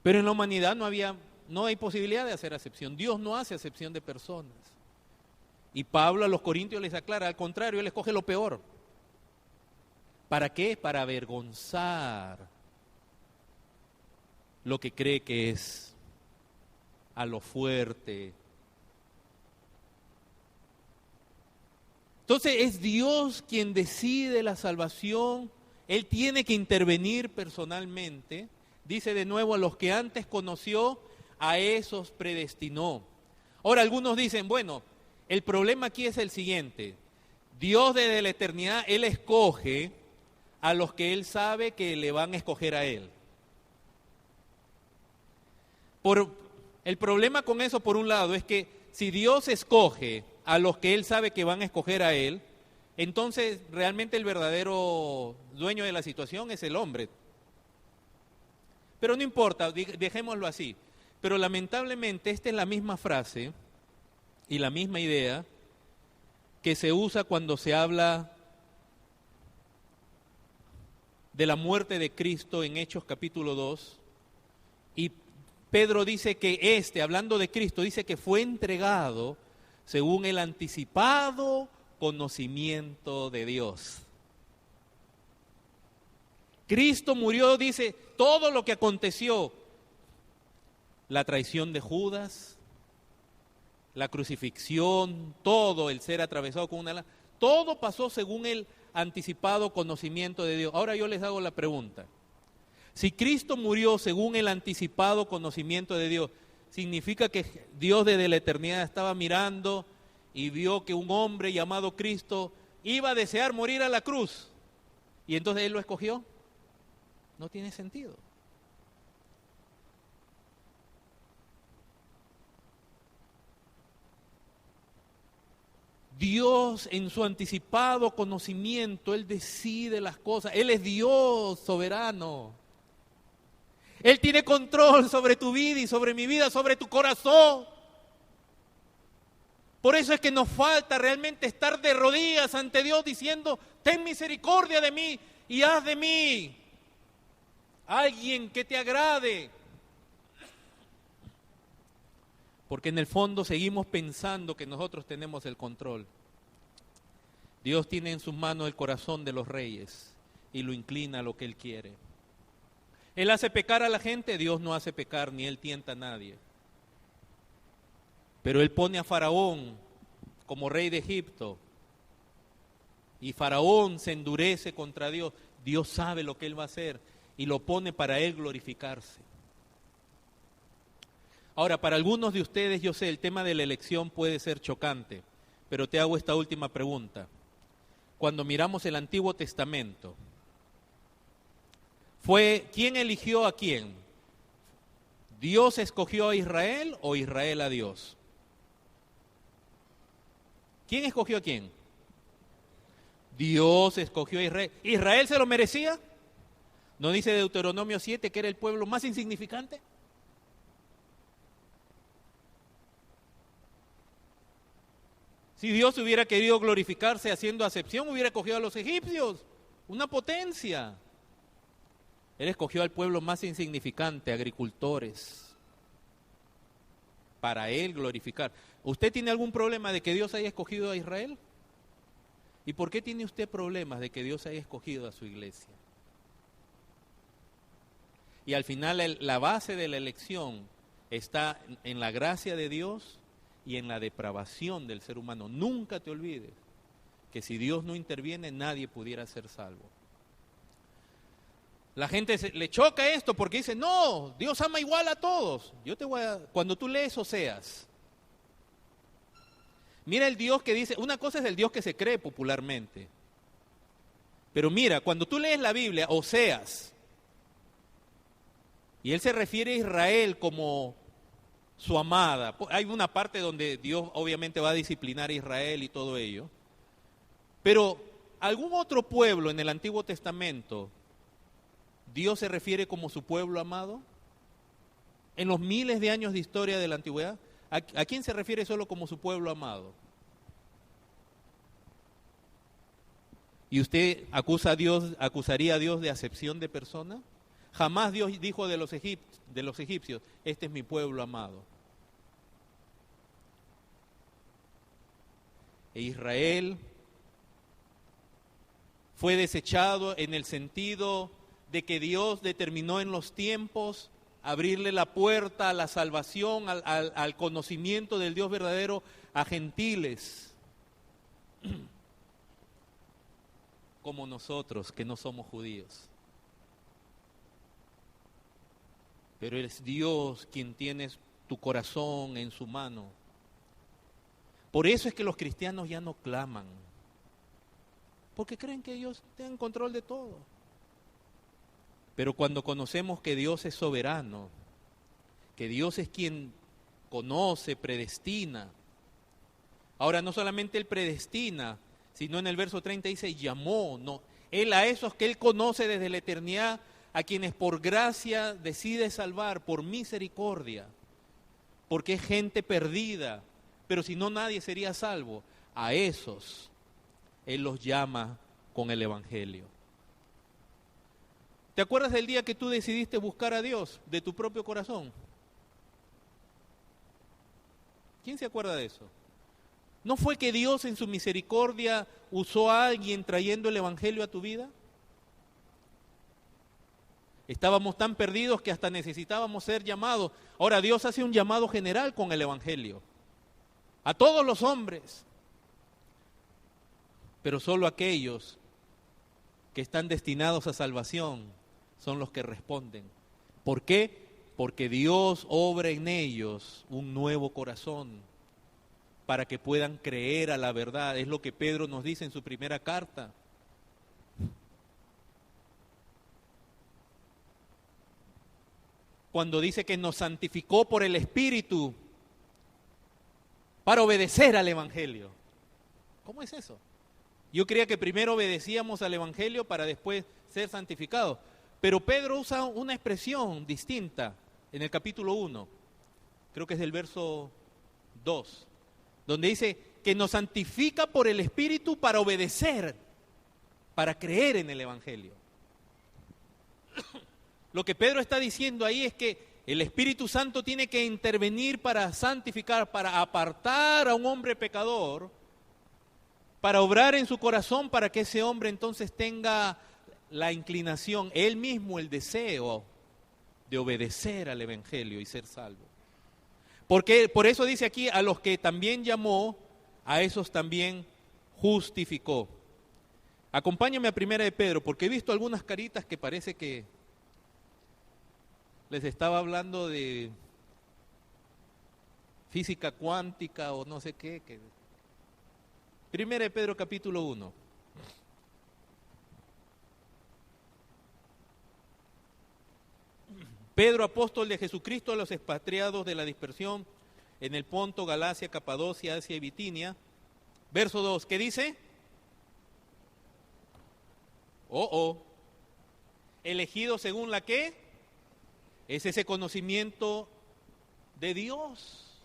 [SPEAKER 1] Pero en la humanidad no hay posibilidad de hacer acepción. Dios no hace acepción de personas. Y Pablo a los Corintios les aclara, al contrario, Él escoge lo peor. ¿Para qué? Para avergonzar lo que cree que es, a lo fuerte. Entonces es Dios quien decide la salvación, Él tiene que intervenir personalmente. Dice de nuevo, a los que antes conoció, a esos predestinó. Ahora algunos dicen, bueno, el problema aquí es el siguiente. Dios desde la eternidad, Él escoge a los que Él sabe que le van a escoger a Él. El problema con eso, por un lado, es que si Dios escoge a los que Él sabe que van a escoger a Él, entonces realmente el verdadero dueño de la situación es el hombre. Pero no importa, dejémoslo así. Pero lamentablemente esta es la misma frase y la misma idea que se usa cuando se habla de la muerte de Cristo en Hechos capítulo 2, y Pedro dice que hablando de Cristo, dice que fue entregado según el anticipado conocimiento de Dios. Cristo murió, dice, todo lo que aconteció, la traición de Judas, la crucifixión, todo el ser atravesado con una lanza, todo pasó según el anticipado conocimiento de Dios. Ahora yo les hago la pregunta. Si Cristo murió según el anticipado conocimiento de Dios, ¿significa que Dios desde la eternidad estaba mirando y vio que un hombre llamado Cristo iba a desear morir a la cruz y entonces Él lo escogió? No tiene sentido. Dios en su anticipado conocimiento, Él decide las cosas. Él es Dios soberano. Él tiene control sobre tu vida y sobre mi vida, sobre tu corazón. Por eso es que nos falta realmente estar de rodillas ante Dios diciendo, ten misericordia de mí y haz de mí alguien que te agrade. Porque en el fondo seguimos pensando que nosotros tenemos el control. Dios tiene en sus manos el corazón de los reyes y lo inclina a lo que Él quiere. Él hace pecar a la gente, Dios no hace pecar ni Él tienta a nadie. Pero Él pone a Faraón como rey de Egipto y Faraón se endurece contra Dios. Dios sabe lo que Él va a hacer y lo pone para Él glorificarse. Ahora, para algunos de ustedes, yo sé, el tema de la elección puede ser chocante, pero te hago esta última pregunta. Cuando miramos el Antiguo Testamento, ¿quién eligió a quién? ¿Dios escogió a Israel o Israel a Dios? ¿Quién escogió a quién? Dios escogió a Israel. ¿Israel se lo merecía? ¿No dice Deuteronomio 7 que era el pueblo más insignificante? Si Dios hubiera querido glorificarse haciendo acepción, hubiera escogido a los egipcios, una potencia. Él escogió al pueblo más insignificante, agricultores, para Él glorificar. ¿Usted tiene algún problema de que Dios haya escogido a Israel? ¿Y por qué tiene usted problemas de que Dios haya escogido a su iglesia? Y al final la base de la elección está en la gracia de Dios y en la depravación del ser humano. Nunca te olvides que si Dios no interviene, nadie pudiera ser salvo. La gente le choca esto porque dice, no, Dios ama igual a todos. Cuando tú lees Oseas, mira el Dios que dice, una cosa es el Dios que se cree popularmente, pero mira, cuando tú lees la Biblia, Oseas, y él se refiere a Israel como su amada. Hay una parte donde Dios obviamente va a disciplinar a Israel y todo ello, pero algún otro pueblo en el Antiguo Testamento, Dios se refiere como su pueblo amado. En los miles de años de historia de la antigüedad, ¿a quién se refiere solo como su pueblo amado? ¿Y usted acusaría a Dios de acepción de persona? Jamás Dios dijo de los egipcios, este es mi pueblo amado. E Israel fue desechado en el sentido de que Dios determinó en los tiempos abrirle la puerta a la salvación, al conocimiento del Dios verdadero a gentiles, como nosotros que no somos judíos. Pero es Dios quien tiene tu corazón en su mano. Por eso es que los cristianos ya no claman, porque creen que ellos tienen control de todo. Pero cuando conocemos que Dios es soberano, que Dios es quien conoce, predestina. Ahora no solamente Él predestina, sino en el verso 30 dice, llamó, no, Él a esos que Él conoce desde la eternidad, a quienes por gracia decide salvar, por misericordia, porque es gente perdida, pero si no nadie sería salvo. A esos Él los llama con el Evangelio. ¿Te acuerdas del día que tú decidiste buscar a Dios de tu propio corazón? ¿Quién se acuerda de eso? ¿No fue que Dios en su misericordia usó a alguien trayendo el Evangelio a tu vida? Estábamos tan perdidos que hasta necesitábamos ser llamados. Ahora Dios hace un llamado general con el Evangelio. A todos los hombres. Pero solo aquellos que están destinados a salvación son los que responden. ¿Por qué? Porque Dios obra en ellos un nuevo corazón para que puedan creer a la verdad. Es lo que Pedro nos dice en su primera carta. Cuando dice que nos santificó por el Espíritu para obedecer al Evangelio. ¿Cómo es eso? Yo creía que primero obedecíamos al Evangelio para después ser santificados. Pero Pedro usa una expresión distinta en el capítulo 1. Creo que es del verso 2. Donde dice que nos santifica por el Espíritu para obedecer, para creer en el Evangelio. Lo que Pedro está diciendo ahí es que el Espíritu Santo tiene que intervenir para santificar, para apartar a un hombre pecador, para obrar en su corazón, para que ese hombre entonces tenga la inclinación, él mismo el deseo de obedecer al Evangelio y ser salvo. Porque por eso dice aquí, a los que también llamó, a esos también justificó. Acompáñame a Primera de Pedro, porque he visto algunas caritas que parece que les estaba hablando de física cuántica o no sé qué. Primera de Pedro capítulo 1. Pedro, apóstol de Jesucristo, a los expatriados de la dispersión en el Ponto, Galacia, Capadocia, Asia y Bitinia. Verso 2, ¿qué dice? Elegido según la ¿qué? Es ese conocimiento de Dios.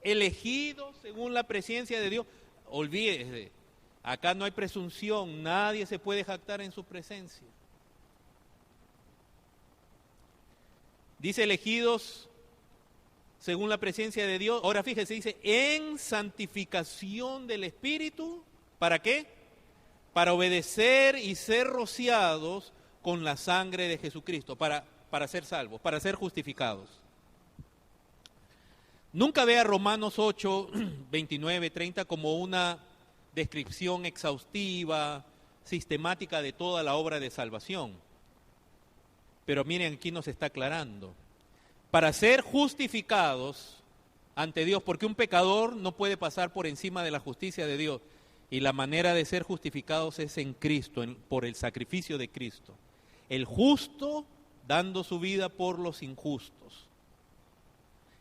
[SPEAKER 1] Elegido según la presencia de Dios. Olvídese, acá no hay presunción, nadie se puede jactar en su presencia. Dice elegidos según la presencia de Dios. Ahora fíjese, dice en santificación del Espíritu. ¿Para qué? Para obedecer y ser rociados con la sangre de Jesucristo, para ser salvos, para ser justificados. Nunca vea Romanos 8, 29, 30 como una descripción exhaustiva, sistemática de toda la obra de salvación. Pero miren, aquí nos está aclarando. Para ser justificados ante Dios, porque un pecador no puede pasar por encima de la justicia de Dios. Y la manera de ser justificados es en Cristo, por el sacrificio de Cristo. El justo dando su vida por los injustos.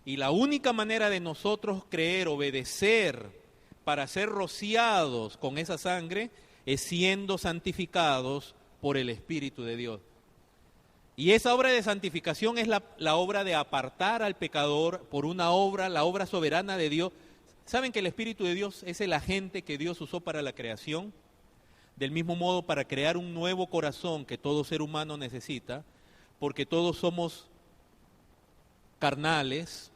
[SPEAKER 1] Y la única manera de nosotros creer, obedecer, para ser rociados con esa sangre, es siendo santificados por el Espíritu de Dios. Y esa obra de santificación es la obra de apartar al pecador por una obra, la obra soberana de Dios. ¿Saben que el Espíritu de Dios es el agente que Dios usó para la creación? Del mismo modo, para crear un nuevo corazón que todo ser humano necesita, porque todos somos carnales,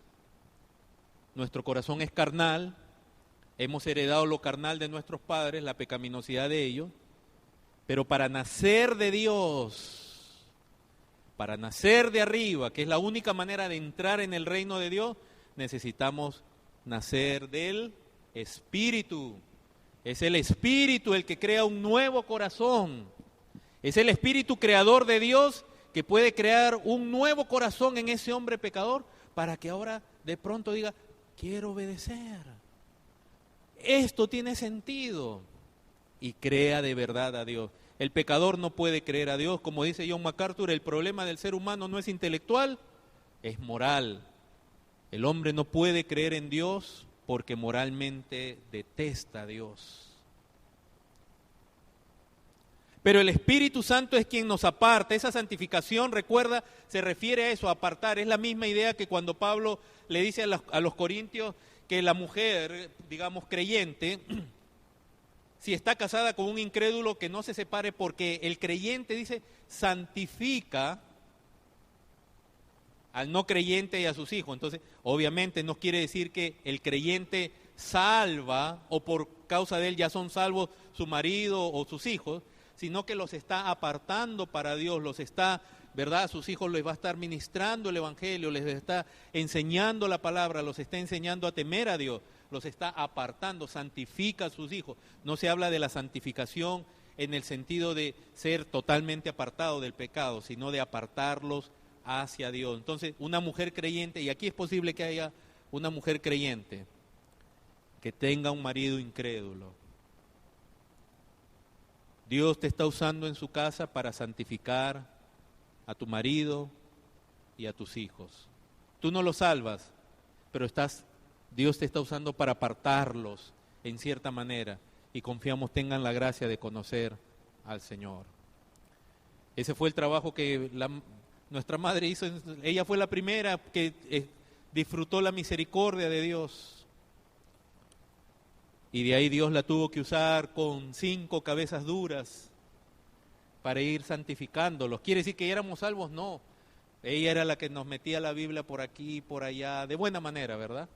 [SPEAKER 1] nuestro corazón es carnal, hemos heredado lo carnal de nuestros padres, la pecaminosidad de ellos, pero para nacer de Dios, para nacer de arriba, que es la única manera de entrar en el reino de Dios, necesitamos nacer del Espíritu. Es el Espíritu el que crea un nuevo corazón. Es el Espíritu creador de Dios que puede crear un nuevo corazón en ese hombre pecador para que ahora de pronto diga, quiero obedecer. Esto tiene sentido. Y crea de verdad a Dios. El pecador no puede creer a Dios. Como dice John MacArthur, el problema del ser humano no es intelectual, es moral. El hombre no puede creer en Dios porque moralmente detesta a Dios. Pero el Espíritu Santo es quien nos aparta. Esa santificación, recuerda, se refiere a eso, a apartar. Es la misma idea que cuando Pablo le dice a los corintios que la mujer, digamos, creyente, si está casada con un incrédulo, que no se separe, porque el creyente, dice, santifica al no creyente y a sus hijos. Entonces, obviamente no quiere decir que el creyente salva o por causa de él ya son salvos su marido o sus hijos, sino que los está apartando para Dios, los está, ¿verdad? A sus hijos les va a estar ministrando el Evangelio, les está enseñando la palabra, los está enseñando a temer a Dios, los está apartando, santifica a sus hijos. No se habla de la santificación en el sentido de ser totalmente apartado del pecado, sino de apartarlos hacia Dios. Entonces, una mujer creyente, y aquí es posible que haya una mujer creyente que tenga un marido incrédulo. Dios te está usando en su casa para santificar a tu marido y a tus hijos. Tú no los salvas, pero Dios te está usando para apartarlos en cierta manera, y confiamos tengan la gracia de conocer al Señor. Ese fue el trabajo que nuestra madre hizo. Ella fue la primera que disfrutó la misericordia de Dios. Y de ahí Dios la tuvo que usar con 5 cabezas duras para ir santificándolos. ¿Quiere decir que éramos salvos? No. Ella era la que nos metía la Biblia por aquí y por allá, de buena manera, ¿verdad?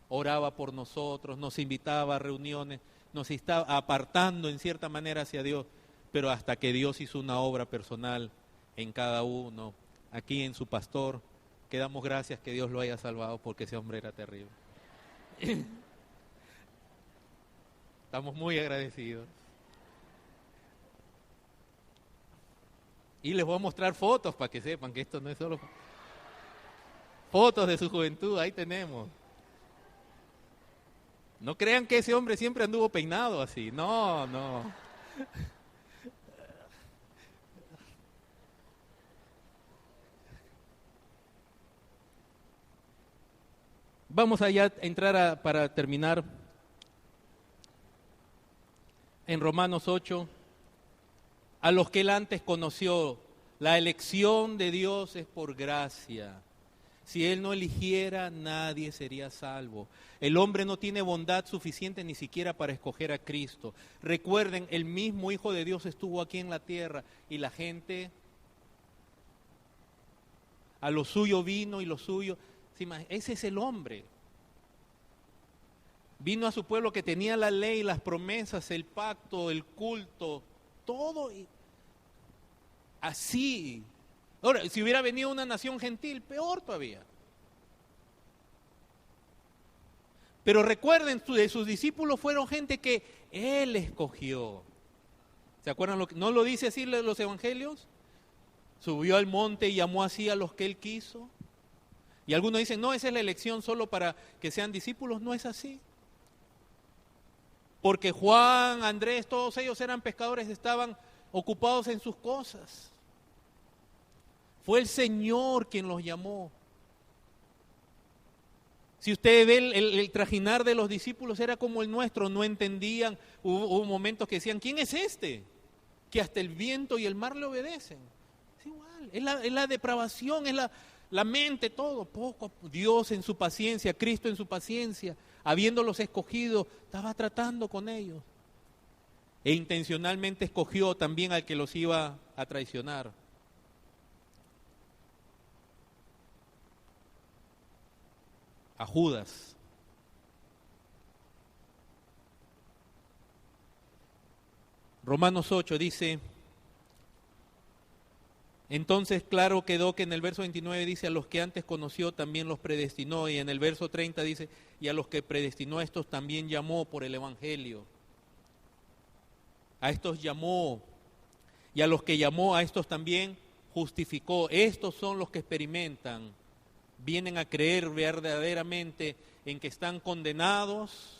[SPEAKER 1] Oraba por nosotros, nos invitaba a reuniones, nos estaba apartando en cierta manera hacia Dios, pero hasta que Dios hizo una obra personal en cada uno, aquí en su pastor, que damos gracias que Dios lo haya salvado, porque ese hombre era terrible. Estamos muy agradecidos. Y les voy a mostrar fotos para que sepan que esto no es solo fotos de su juventud, ahí tenemos. No crean que ese hombre siempre anduvo peinado así, no. Vamos allá a entrar para terminar en Romanos 8. A los que él antes conoció, la elección de Dios es por gracia. Si él no eligiera, nadie sería salvo. El hombre no tiene bondad suficiente ni siquiera para escoger a Cristo. Recuerden, el mismo Hijo de Dios estuvo aquí en la tierra y la gente a lo suyo vino y lo suyo. Ese es el hombre. Vino a su pueblo que tenía la ley, las promesas, el pacto, el culto, todo así. Ahora, si hubiera venido una nación gentil, peor todavía. Pero recuerden, de sus discípulos fueron gente que él escogió. ¿Se acuerdan? ¿No lo dice así los evangelios? Subió al monte y llamó así a los que él quiso. Y algunos dicen, no, esa es la elección solo para que sean discípulos. No es así. Porque Juan, Andrés, todos ellos eran pescadores, estaban ocupados en sus cosas. Fue el Señor quien los llamó. Si usted ve el trajinar de los discípulos era como el nuestro, no entendían. Hubo momentos que decían, ¿quién es este? Que hasta el viento y el mar le obedecen. Es igual, es la depravación, es la mente, todo. Poco Dios en su paciencia, Cristo en su paciencia, habiéndolos escogido, estaba tratando con ellos. E intencionalmente escogió también al que los iba a traicionar. A Judas. Romanos 8 dice, entonces claro quedó que en el verso 29 dice, a los que antes conoció también los predestinó, y en el verso 30 dice, y a los que predestinó a estos también llamó por el evangelio. A estos llamó, y a los que llamó a estos también justificó. Estos son los que experimentan, vienen a creer verdaderamente en que están condenados,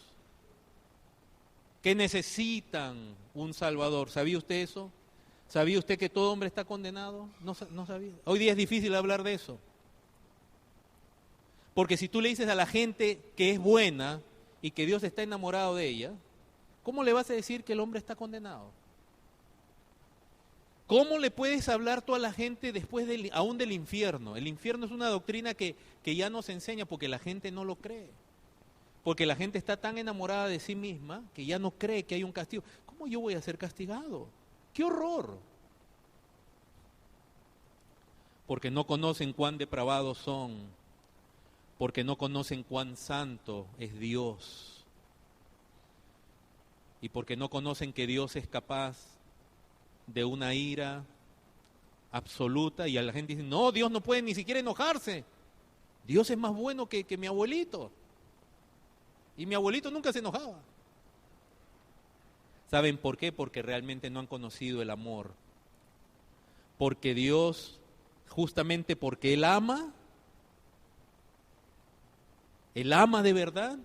[SPEAKER 1] que necesitan un Salvador. ¿Sabía usted eso? ¿Sabía usted que todo hombre está condenado? No sabía. Hoy día es difícil hablar de eso. Porque si tú le dices a la gente que es buena y que Dios está enamorado de ella, ¿cómo le vas a decir que el hombre está condenado? ¿Cómo le puedes hablar tú a la gente después aún del infierno? El infierno es una doctrina que ya no se enseña porque la gente no lo cree. Porque la gente está tan enamorada de sí misma que ya no cree que hay un castigo. ¿Cómo yo voy a ser castigado? ¡Qué horror! Porque no conocen cuán depravados son, porque no conocen cuán santo es Dios, y porque no conocen que Dios es capaz de una ira absoluta, y a la gente dice, no, Dios no puede ni siquiera enojarse, Dios es más bueno que mi abuelito, y mi abuelito nunca se enojaba. ¿Saben por qué? Porque realmente no han conocido el amor. Porque Dios, justamente porque Él ama de verdad,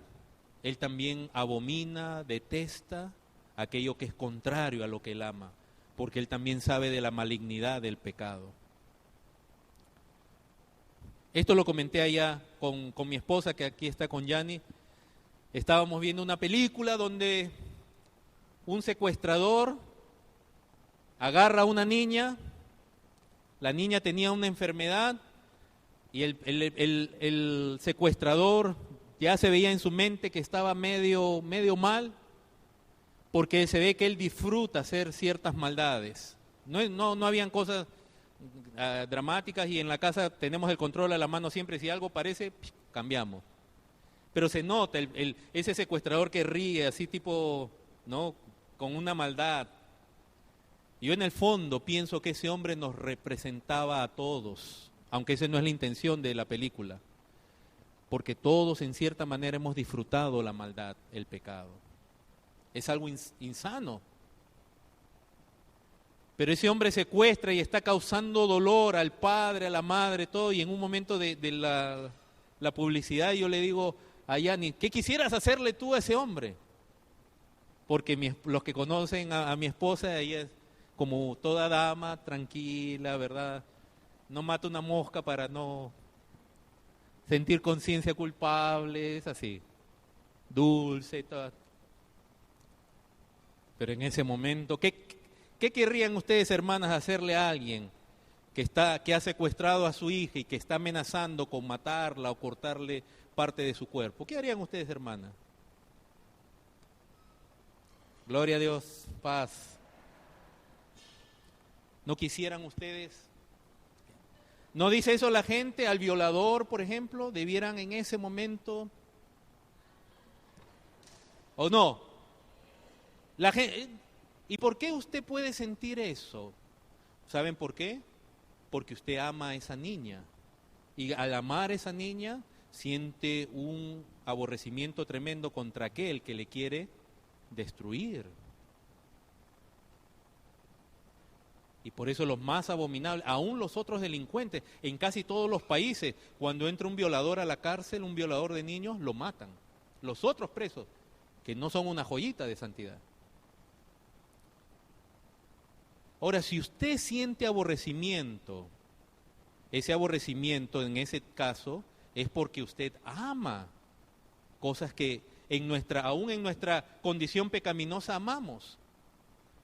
[SPEAKER 1] Él también abomina, detesta aquello que es contrario a lo que Él ama, porque Él también sabe de la malignidad del pecado. Esto lo comenté allá con mi esposa, que aquí está con Yani. Estábamos viendo una película donde un secuestrador agarra a una niña, la niña tenía una enfermedad y el secuestrador ya se veía en su mente que estaba medio mal, porque se ve que él disfruta hacer ciertas maldades. No habían cosas dramáticas, y en la casa tenemos el control a la mano siempre. Si algo parece, cambiamos. Pero se nota ese secuestrador que ríe así tipo, ¿no?, con una maldad. Yo en el fondo pienso que ese hombre nos representaba a todos, aunque esa no es la intención de la película, porque todos en cierta manera hemos disfrutado la maldad, el pecado. Es algo insano. Pero ese hombre secuestra y está causando dolor al padre, a la madre, todo, y en un momento de la publicidad yo le digo a Yani, ¿qué quisieras hacerle tú a ese hombre? Porque los que conocen a mi esposa, ella es como toda dama, tranquila, ¿verdad? No mata una mosca para no sentir conciencia culpable, es así, dulce, todo. Pero en ese momento, ¿qué querrían ustedes, hermanas, hacerle a alguien que ha secuestrado a su hija y que está amenazando con matarla o cortarle parte de su cuerpo? ¿Qué harían ustedes, hermanas? Gloria a Dios, paz. ¿No quisieran ustedes? ¿No dice eso la gente al violador, por ejemplo? ¿Debieran en ese momento? ¿O no? La gente, ¿y por qué usted puede sentir eso? ¿Saben por qué? Porque usted ama a esa niña. Y al amar a esa niña, siente un aborrecimiento tremendo contra aquel que le quiere destruir. Y por eso los más abominables, aún los otros delincuentes, en casi todos los países, cuando entra un violador a la cárcel, un violador de niños, lo matan. Los otros presos, que no son una joyita de santidad. Ahora, si usted siente aborrecimiento, ese aborrecimiento en ese caso es porque usted ama cosas que aún en nuestra condición pecaminosa amamos.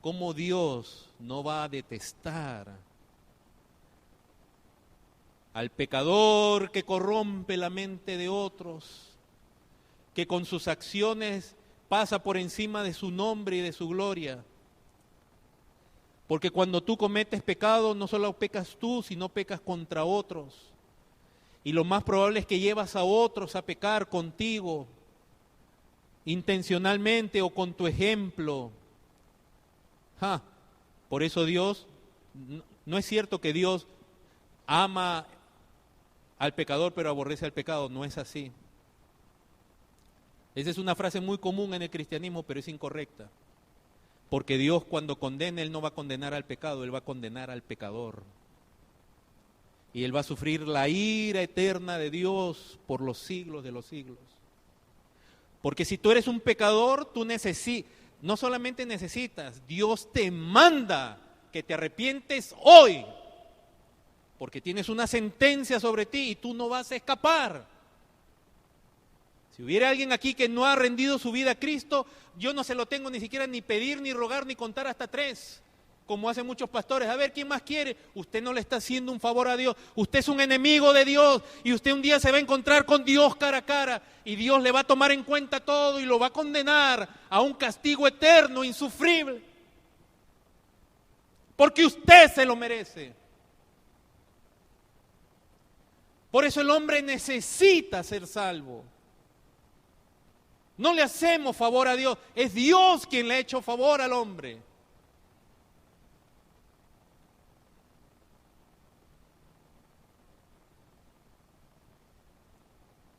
[SPEAKER 1] ¿Cómo Dios no va a detestar al pecador que corrompe la mente de otros, que con sus acciones pasa por encima de su nombre y de su gloria? Porque cuando tú cometes pecado, no solo pecas tú, sino pecas contra otros. Y lo más probable es que llevas a otros a pecar contigo, intencionalmente o con tu ejemplo. Por eso Dios, no es cierto que Dios ama al pecador pero aborrece al pecado, no es así. Esa es una frase muy común en el cristianismo, pero es incorrecta. Porque Dios, cuando condena, Él no va a condenar al pecado, Él va a condenar al pecador. Y Él va a sufrir la ira eterna de Dios por los siglos de los siglos. Porque si tú eres un pecador, tú no solamente necesitas, Dios te manda que te arrepientes hoy. Porque tienes una sentencia sobre ti y tú no vas a escapar. Si hubiera alguien aquí que no ha rendido su vida a Cristo, yo no se lo tengo ni siquiera ni pedir, ni rogar, ni contar hasta 3, como hacen muchos pastores. A ver, ¿quién más quiere? Usted no le está haciendo un favor a Dios. Usted es un enemigo de Dios y usted un día se va a encontrar con Dios cara a cara y Dios le va a tomar en cuenta todo y lo va a condenar a un castigo eterno, insufrible. Porque usted se lo merece. Por eso el hombre necesita ser salvo. No le hacemos favor a Dios, es Dios quien le ha hecho favor al hombre.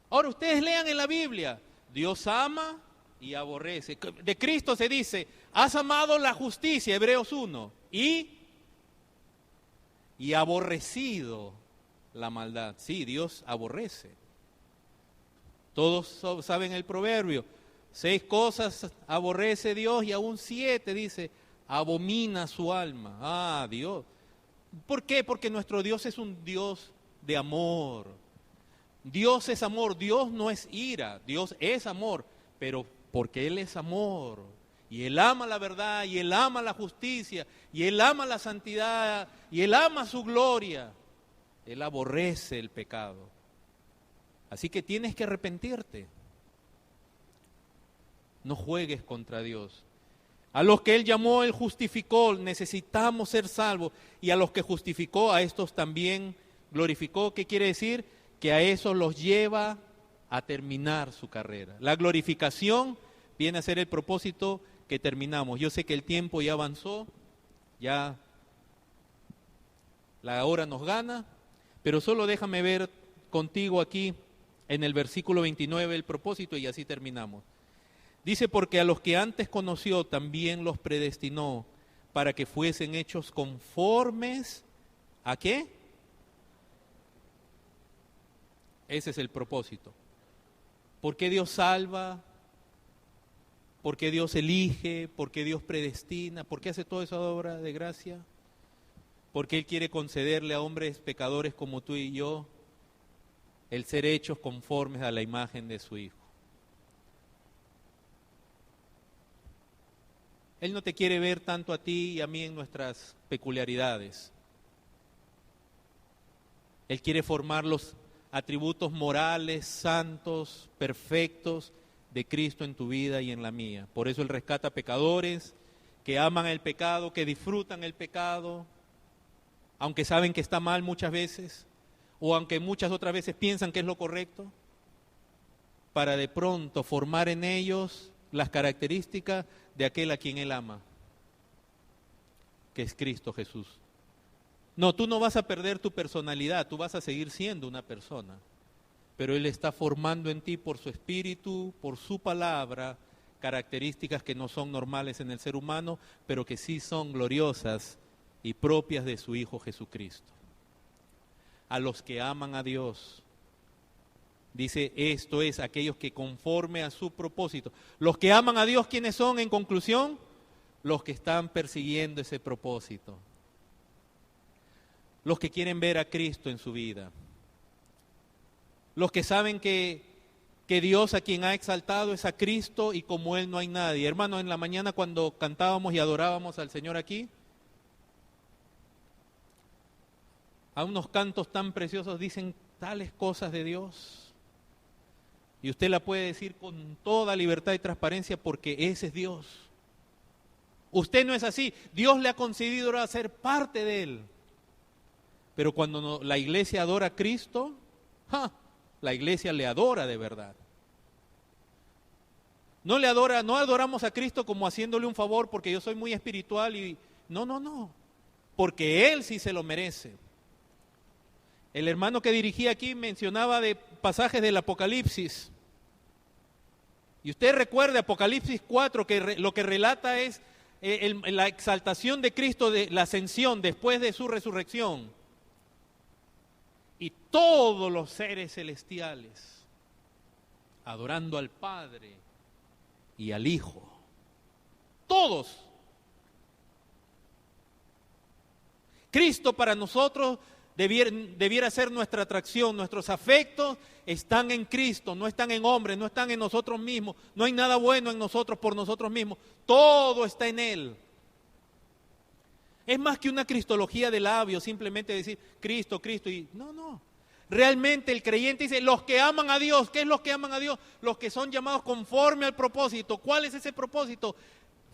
[SPEAKER 1] Ahora ustedes lean en la Biblia, Dios ama y aborrece. De Cristo se dice, has amado la justicia, Hebreos 1, y aborrecido la maldad. Sí, Dios aborrece. Todos saben el proverbio, 6 cosas aborrece Dios y aún 7, dice, abomina su alma. Ah, Dios. ¿Por qué? Porque nuestro Dios es un Dios de amor. Dios es amor, Dios no es ira, Dios es amor, pero porque Él es amor, y Él ama la verdad, y Él ama la justicia, y Él ama la santidad, y Él ama su gloria, Él aborrece el pecado. Así que tienes que arrepentirte. No juegues contra Dios. A los que Él llamó, Él justificó, necesitamos ser salvos, y a los que justificó, a estos también glorificó. ¿Qué quiere decir? Que a esos los lleva a terminar su carrera. La glorificación viene a ser el propósito que terminamos. Yo sé que el tiempo ya avanzó, ya la hora nos gana, pero solo déjame ver contigo aquí en el versículo 29 el propósito y así terminamos. Dice, porque a los que antes conoció también los predestinó para que fuesen hechos conformes ¿a qué? Ese es el propósito. ¿Por qué Dios salva? ¿Por qué Dios elige? ¿Por qué Dios predestina? ¿Por qué hace toda esa obra de gracia? Porque Él quiere concederle a hombres pecadores como tú y yo el ser hechos conformes a la imagen de su Hijo. Él no te quiere ver tanto a ti y a mí en nuestras peculiaridades. Él quiere formar los atributos morales, santos, perfectos de Cristo en tu vida y en la mía. Por eso Él rescata pecadores que aman el pecado, que disfrutan el pecado, aunque saben que está mal muchas veces, o aunque muchas otras veces piensan que es lo correcto, para de pronto formar en ellos las características de aquel a quien Él ama, que es Cristo Jesús. No, tú no vas a perder tu personalidad, tú vas a seguir siendo una persona, pero Él está formando en ti por su espíritu, por su palabra, características que no son normales en el ser humano, pero que sí son gloriosas y propias de su Hijo Jesucristo. A los que aman a Dios, dice, esto es, aquellos que conforme a su propósito. Los que aman a Dios, ¿quiénes son en conclusión? Los que están persiguiendo ese propósito. Los que quieren ver a Cristo en su vida. Los que saben que Dios a quien ha exaltado es a Cristo y como Él no hay nadie. Hermano, en la mañana cuando cantábamos y adorábamos al Señor aquí, a unos cantos tan preciosos dicen tales cosas de Dios. Y usted la puede decir con toda libertad y transparencia porque ese es Dios. Usted no es así. Dios le ha concedido a ser parte de Él. Pero cuando la iglesia adora a Cristo, la iglesia le adora de verdad. No adoramos a Cristo como haciéndole un favor porque yo soy muy espiritual y no, porque Él sí se lo merece. El hermano que dirigía aquí mencionaba de pasajes del Apocalipsis. Y usted recuerde Apocalipsis 4, que lo que relata es la exaltación de Cristo, de la ascensión después de su resurrección. Y todos los seres celestiales adorando al Padre y al Hijo. Todos. Cristo para nosotros debiera ser nuestra atracción. Nuestros afectos están en Cristo, no están en hombres, no están en nosotros mismos. No hay nada bueno en nosotros por nosotros mismos. Todo está en Él. Es más que una cristología de labios, simplemente decir Cristo, Cristo y no. Realmente el creyente dice, los que aman a Dios, ¿qué es los que aman a Dios? Los que son llamados conforme al propósito. ¿Cuál es ese propósito?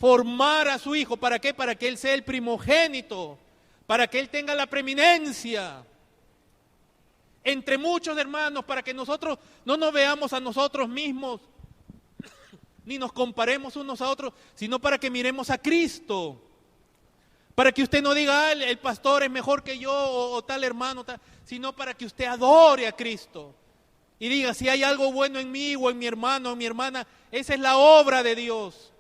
[SPEAKER 1] Formar a su Hijo. ¿Para qué? Para que Él sea el primogénito, para que Él tenga la preeminencia entre muchos hermanos, para que nosotros no nos veamos a nosotros mismos, ni nos comparemos unos a otros, sino para que miremos a Cristo. Para que usted no diga, el pastor es mejor que yo o tal hermano, sino para que usted adore a Cristo. Y diga, si hay algo bueno en mí o en mi hermano o en mi hermana, esa es la obra de Dios.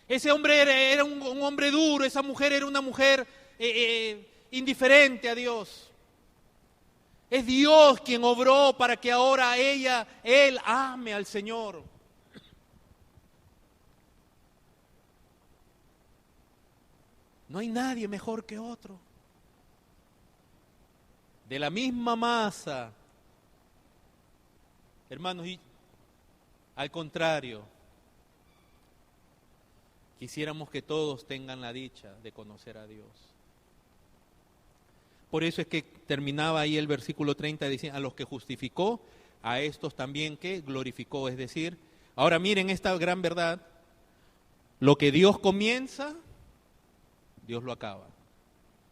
[SPEAKER 1] Ese hombre era un hombre duro, esa mujer era una mujer indiferente a Dios. Es Dios quien obró para que ahora él ame al Señor. No hay nadie mejor que otro. De la misma masa. Hermanos, y al contrario, quisiéramos que todos tengan la dicha de conocer a Dios. Por eso es que terminaba ahí el versículo 30 diciendo, a los que justificó, a estos también que glorificó. Es decir, ahora miren esta gran verdad, lo que Dios comienza, Dios lo acaba.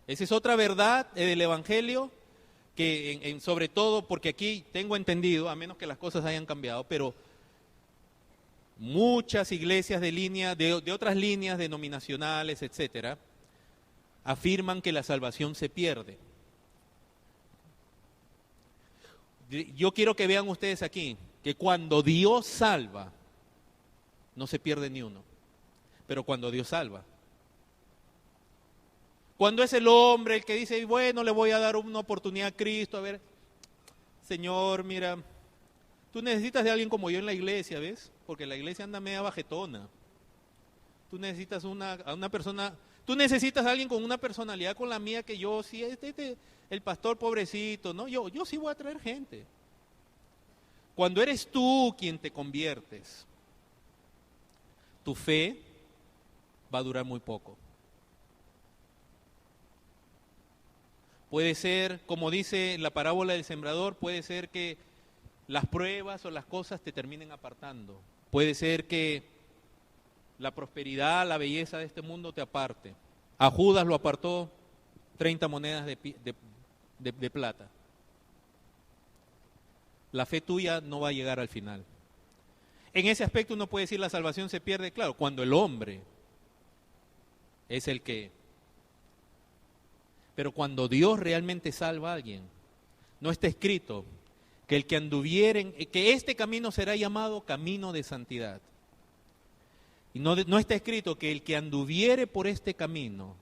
[SPEAKER 1] Esa es otra verdad del Evangelio, que sobre todo, porque aquí tengo entendido, a menos que las cosas hayan cambiado, pero muchas iglesias de otras líneas denominacionales, etcétera, afirman que la salvación se pierde. Yo quiero que vean ustedes aquí, que cuando Dios salva, no se pierde ni uno, pero cuando Dios salva, cuando es el hombre el que dice, bueno, le voy a dar una oportunidad a Cristo, a ver, Señor, mira, tú necesitas de alguien como yo en la iglesia, ¿ves? Porque la iglesia anda media bajetona. Tú necesitas a una persona, tú necesitas a alguien con una personalidad con la mía que yo, sí, el pastor pobrecito, ¿no? Yo sí voy a traer gente. Cuando eres tú quien te conviertes, tu fe va a durar muy poco. Puede ser, como dice la parábola del sembrador, puede ser que las pruebas o las cosas te terminen apartando. Puede ser que la prosperidad, la belleza de este mundo te aparte. A Judas lo apartó 30 monedas de plata. La fe tuya no va a llegar al final. En ese aspecto uno puede decir la salvación se pierde, claro, cuando el hombre es el que... Pero cuando Dios realmente salva a alguien, no está escrito que el que anduviere, que este camino será llamado camino de santidad. Y no está escrito que el que anduviere por este camino,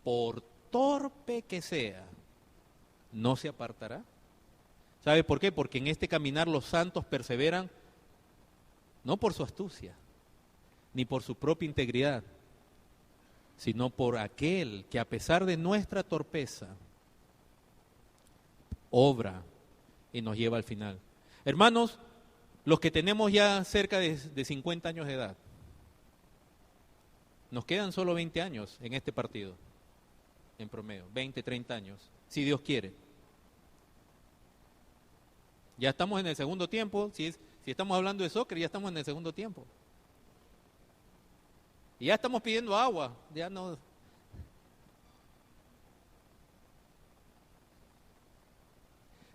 [SPEAKER 1] por torpe que sea, no se apartará. ¿Sabe por qué? Porque en este caminar los santos perseveran no por su astucia, ni por su propia integridad, sino por aquel que a pesar de nuestra torpeza, obra y nos lleva al final. Hermanos, los que tenemos ya cerca de 50 años de edad, nos quedan solo 20 años en este partido, en promedio, 20, 30 años, si Dios quiere. Ya estamos en el segundo tiempo, si estamos hablando de soccer, ya estamos en el segundo tiempo. Y ya estamos pidiendo agua, ya no...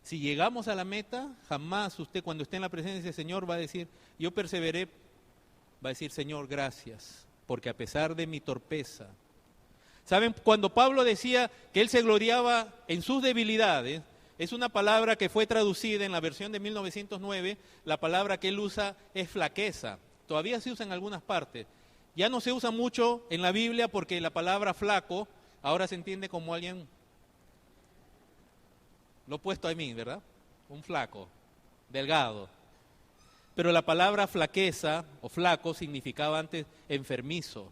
[SPEAKER 1] Si llegamos a la meta, jamás usted cuando esté en la presencia del Señor va a decir, yo perseveré, va a decir, Señor, gracias, porque a pesar de mi torpeza. ¿Saben? Cuando Pablo decía que él se gloriaba en sus debilidades, es una palabra que fue traducida en la versión de 1909, la palabra que él usa es flaqueza. Todavía se usa en algunas partes. Ya no se usa mucho en la Biblia porque la palabra flaco ahora se entiende como alguien, lo opuesto a mí, ¿verdad? Un flaco, delgado. Pero la palabra flaqueza o flaco significaba antes enfermizo,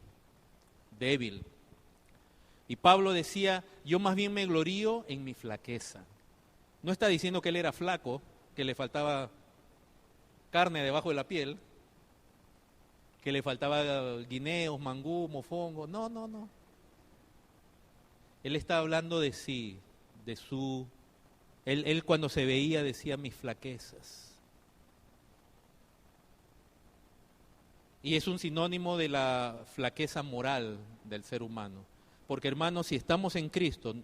[SPEAKER 1] débil. Y Pablo decía, yo más bien me glorío en mi flaqueza. No está diciendo que él era flaco, que le faltaba carne debajo de la piel, que le faltaba guineos, mangú, mofongo. No, no, no. Él está hablando de sí, de su... Él cuando se veía decía mis flaquezas. Y es un sinónimo de la flaqueza moral del ser humano. Porque hermanos, si estamos en Cristo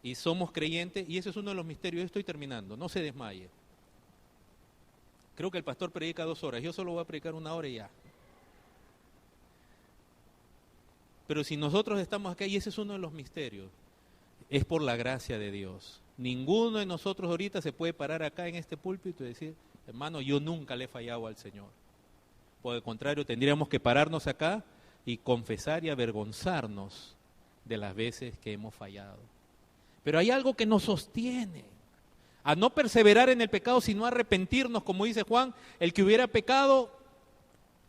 [SPEAKER 1] y somos creyentes, y ese es uno de los misterios, yo estoy terminando, no se desmaye. Creo que el pastor predica 2 horas, yo solo voy a predicar 1 hora y ya. Pero si nosotros estamos acá, y ese es uno de los misterios, es por la gracia de Dios. Ninguno de nosotros ahorita se puede parar acá en este púlpito y decir, hermano, yo nunca le he fallado al Señor. Por el contrario, tendríamos que pararnos acá y confesar y avergonzarnos de las veces que hemos fallado. Pero hay algo que nos sostiene a no perseverar en el pecado, sino a arrepentirnos, como dice Juan, el que hubiera pecado,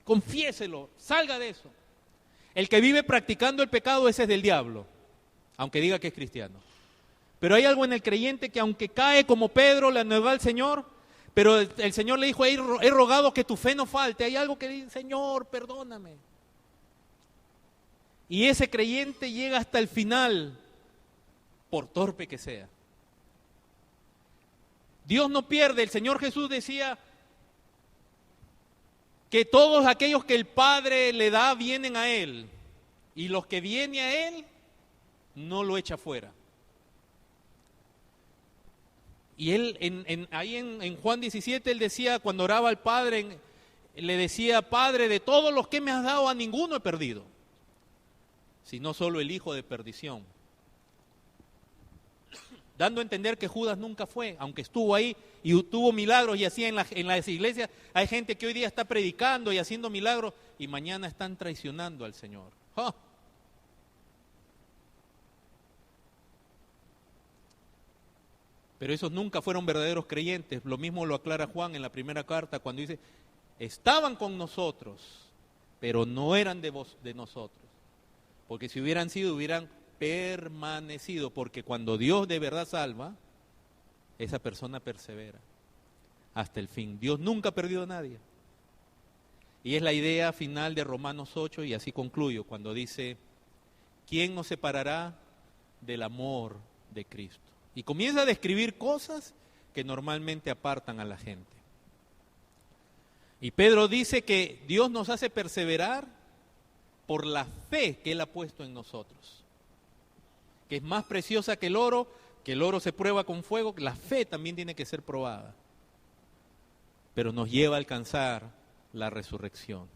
[SPEAKER 1] confiéselo, salga de eso. El que vive practicando el pecado, ese es del diablo, aunque diga que es cristiano. Pero hay algo en el creyente que aunque cae como Pedro, le anheló al Señor, pero el Señor le dijo, he rogado que tu fe no falte. Hay algo que dice, Señor, perdóname. Y ese creyente llega hasta el final, por torpe que sea. Dios no pierde. El Señor Jesús decía que todos aquellos que el Padre le da vienen a Él, y los que vienen a Él no lo echa fuera. Y Él, ahí en Juan 17, Él decía, cuando oraba al Padre, le decía, Padre, de todos los que me has dado, a ninguno he perdido, sino solo el hijo de perdición. Dando a entender que Judas nunca fue, aunque estuvo ahí y tuvo milagros y así en las iglesias. Hay gente que hoy día está predicando y haciendo milagros y mañana están traicionando al Señor. ¡Oh! Pero esos nunca fueron verdaderos creyentes. Lo mismo lo aclara Juan en la primera carta cuando dice, estaban con nosotros, pero no eran de nosotros. Porque si hubieran sido, hubieran permanecido, porque cuando Dios de verdad salva, esa persona persevera hasta el fin. Dios nunca ha perdido a nadie. Y es la idea final de Romanos 8, y así concluyo, cuando dice, ¿quién nos separará del amor de Cristo? Y comienza a describir cosas que normalmente apartan a la gente. Y Pedro dice que Dios nos hace perseverar por la fe que Él ha puesto en nosotros, que es más preciosa que el oro se prueba con fuego, la fe también tiene que ser probada, pero nos lleva a alcanzar la resurrección.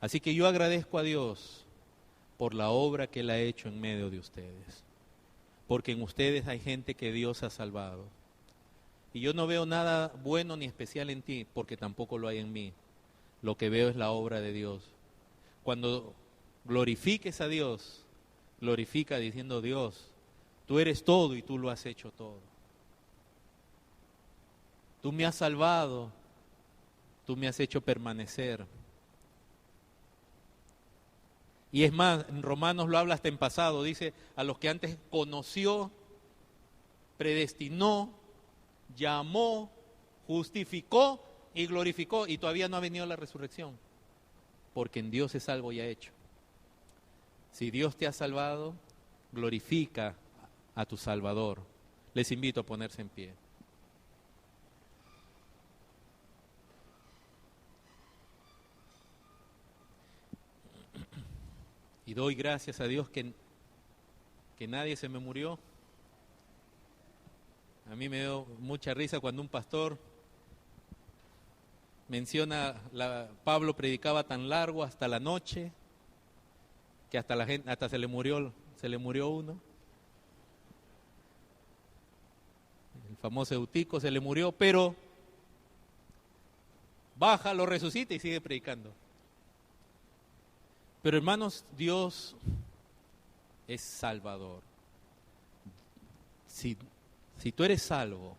[SPEAKER 1] Así que yo agradezco a Dios por la obra que Él ha hecho en medio de ustedes, porque en ustedes hay gente que Dios ha salvado. Y yo no veo nada bueno ni especial en ti, porque tampoco lo hay en mí. Lo que veo es la obra de Dios. Cuando glorifiques a Dios, glorifica diciendo, Dios, tú eres todo y tú lo has hecho todo. Tú me has salvado, tú me has hecho permanecer. Y es más, en Romanos lo habla hasta en pasado, dice, a los que antes conoció, predestinó, llamó, justificó y glorificó, y todavía no ha venido la resurrección, porque en Dios es algo ya hecho. Si Dios te ha salvado, glorifica a tu Salvador. Les invito a ponerse en pie. Y doy gracias a Dios que nadie se me murió. A mí me dio mucha risa cuando un pastor menciona, Pablo predicaba tan largo hasta la noche, que hasta la gente, hasta se le murió uno. El famoso Eutico se le murió, pero baja, lo resucita y sigue predicando. Pero hermanos, Dios es salvador. Si tú eres salvo,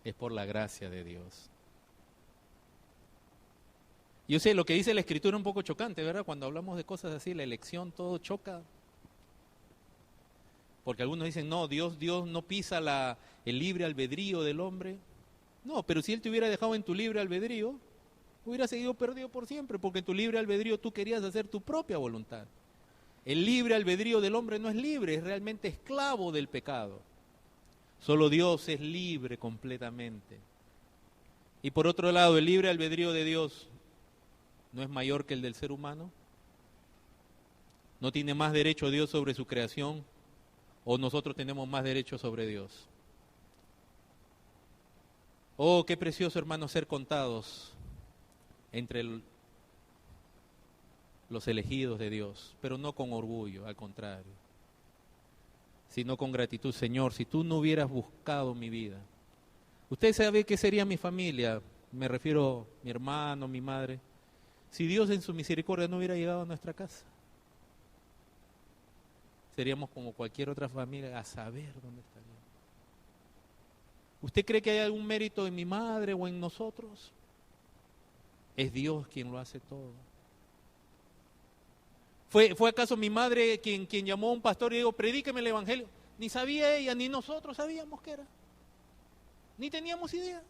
[SPEAKER 1] es por la gracia de Dios. Yo sé, lo que dice la Escritura es un poco chocante, ¿verdad? Cuando hablamos de cosas así, la elección, todo choca. Porque algunos dicen, no, Dios no pisa el libre albedrío del hombre. No, pero si Él te hubiera dejado en tu libre albedrío, hubiera seguido perdido por siempre, porque en tu libre albedrío tú querías hacer tu propia voluntad. El libre albedrío del hombre no es libre, es realmente esclavo del pecado. Solo Dios es libre completamente. Y por otro lado, el libre albedrío de Dios no es mayor que el del ser humano. ¿No tiene más derecho Dios sobre su creación o nosotros tenemos más derecho sobre Dios? Oh, qué precioso, hermanos, ser contados entre los elegidos de Dios, pero no con orgullo, al contrario, sino con gratitud. Señor, si tú no hubieras buscado mi vida, usted sabe qué sería mi familia, me refiero a mi hermano, mi madre, Si Dios en su misericordia no hubiera llegado a nuestra casa, seríamos como cualquier otra familia, a saber dónde estaríamos. ¿Usted cree que hay algún mérito en mi madre o en nosotros? Es Dios quien lo hace todo. ¿Fue acaso mi madre quien llamó a un pastor y dijo, predíqueme el evangelio? Ni sabía ella, ni nosotros sabíamos qué era. Ni teníamos idea.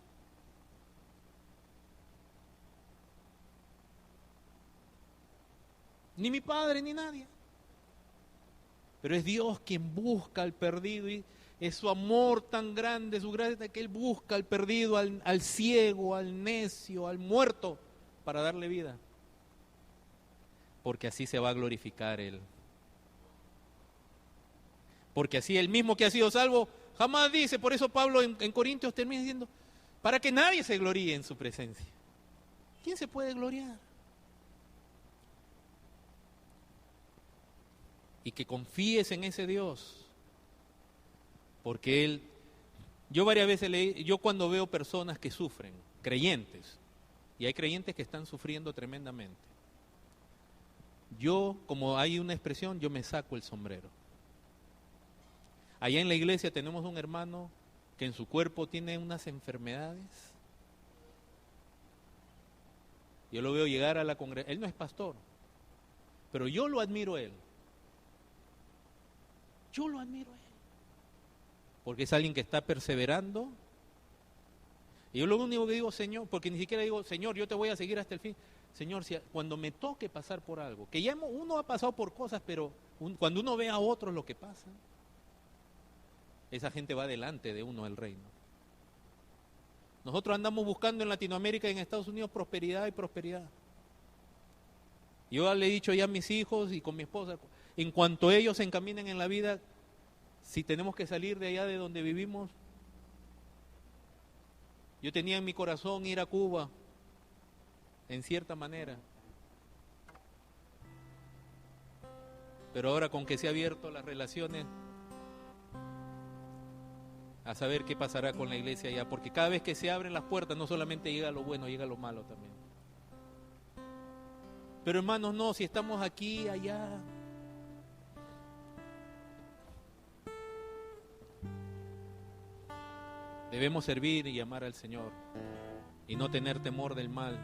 [SPEAKER 1] Ni mi padre, ni nadie. Pero es Dios quien busca al perdido y es su amor tan grande, su gracia, que Él busca al perdido, al ciego, al necio, al muerto, para darle vida. Porque así se va a glorificar Él. Porque así el mismo que ha sido salvo jamás dice, por eso Pablo en Corintios termina diciendo, para que nadie se gloríe en su presencia. ¿Quién se puede gloriar? Y que confíes en ese Dios, porque Él, yo varias veces yo cuando veo personas que sufren, creyentes, y hay creyentes que están sufriendo tremendamente, yo, como hay una expresión, yo me saco el sombrero. Allá en la iglesia tenemos un hermano que en su cuerpo tiene unas enfermedades. Yo lo veo llegar a la congregación, él no es pastor, pero yo lo admiro a él. Yo lo admiro a él. Porque es alguien que está perseverando. Y yo lo único que digo, Señor, porque ni siquiera digo, Señor, yo te voy a seguir hasta el fin. Señor, si cuando me toque pasar por algo, que ya uno ha pasado por cosas, pero cuando uno ve a otros lo que pasa, esa gente va delante de uno al reino. Nosotros andamos buscando en Latinoamérica y en Estados Unidos prosperidad y prosperidad. Yo le he dicho ya a mis hijos y con mi esposa, en cuanto ellos se encaminen en la vida, si tenemos que salir de allá de donde vivimos, yo tenía en mi corazón ir a Cuba, en cierta manera. Pero ahora con que se han abierto las relaciones, a saber qué pasará con la iglesia allá, porque cada vez que se abren las puertas no solamente llega lo bueno, llega lo malo también. Pero hermanos, no, si estamos aquí, allá, debemos servir y amar al Señor y no tener temor del mal,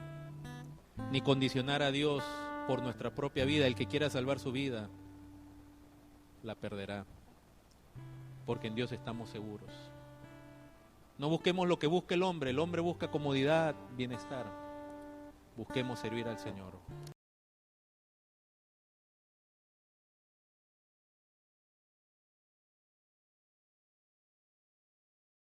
[SPEAKER 1] ni condicionar a Dios por nuestra propia vida. El que quiera salvar su vida, la perderá, porque en Dios estamos seguros. No busquemos lo que busca el hombre busca comodidad, bienestar. Busquemos servir al Señor.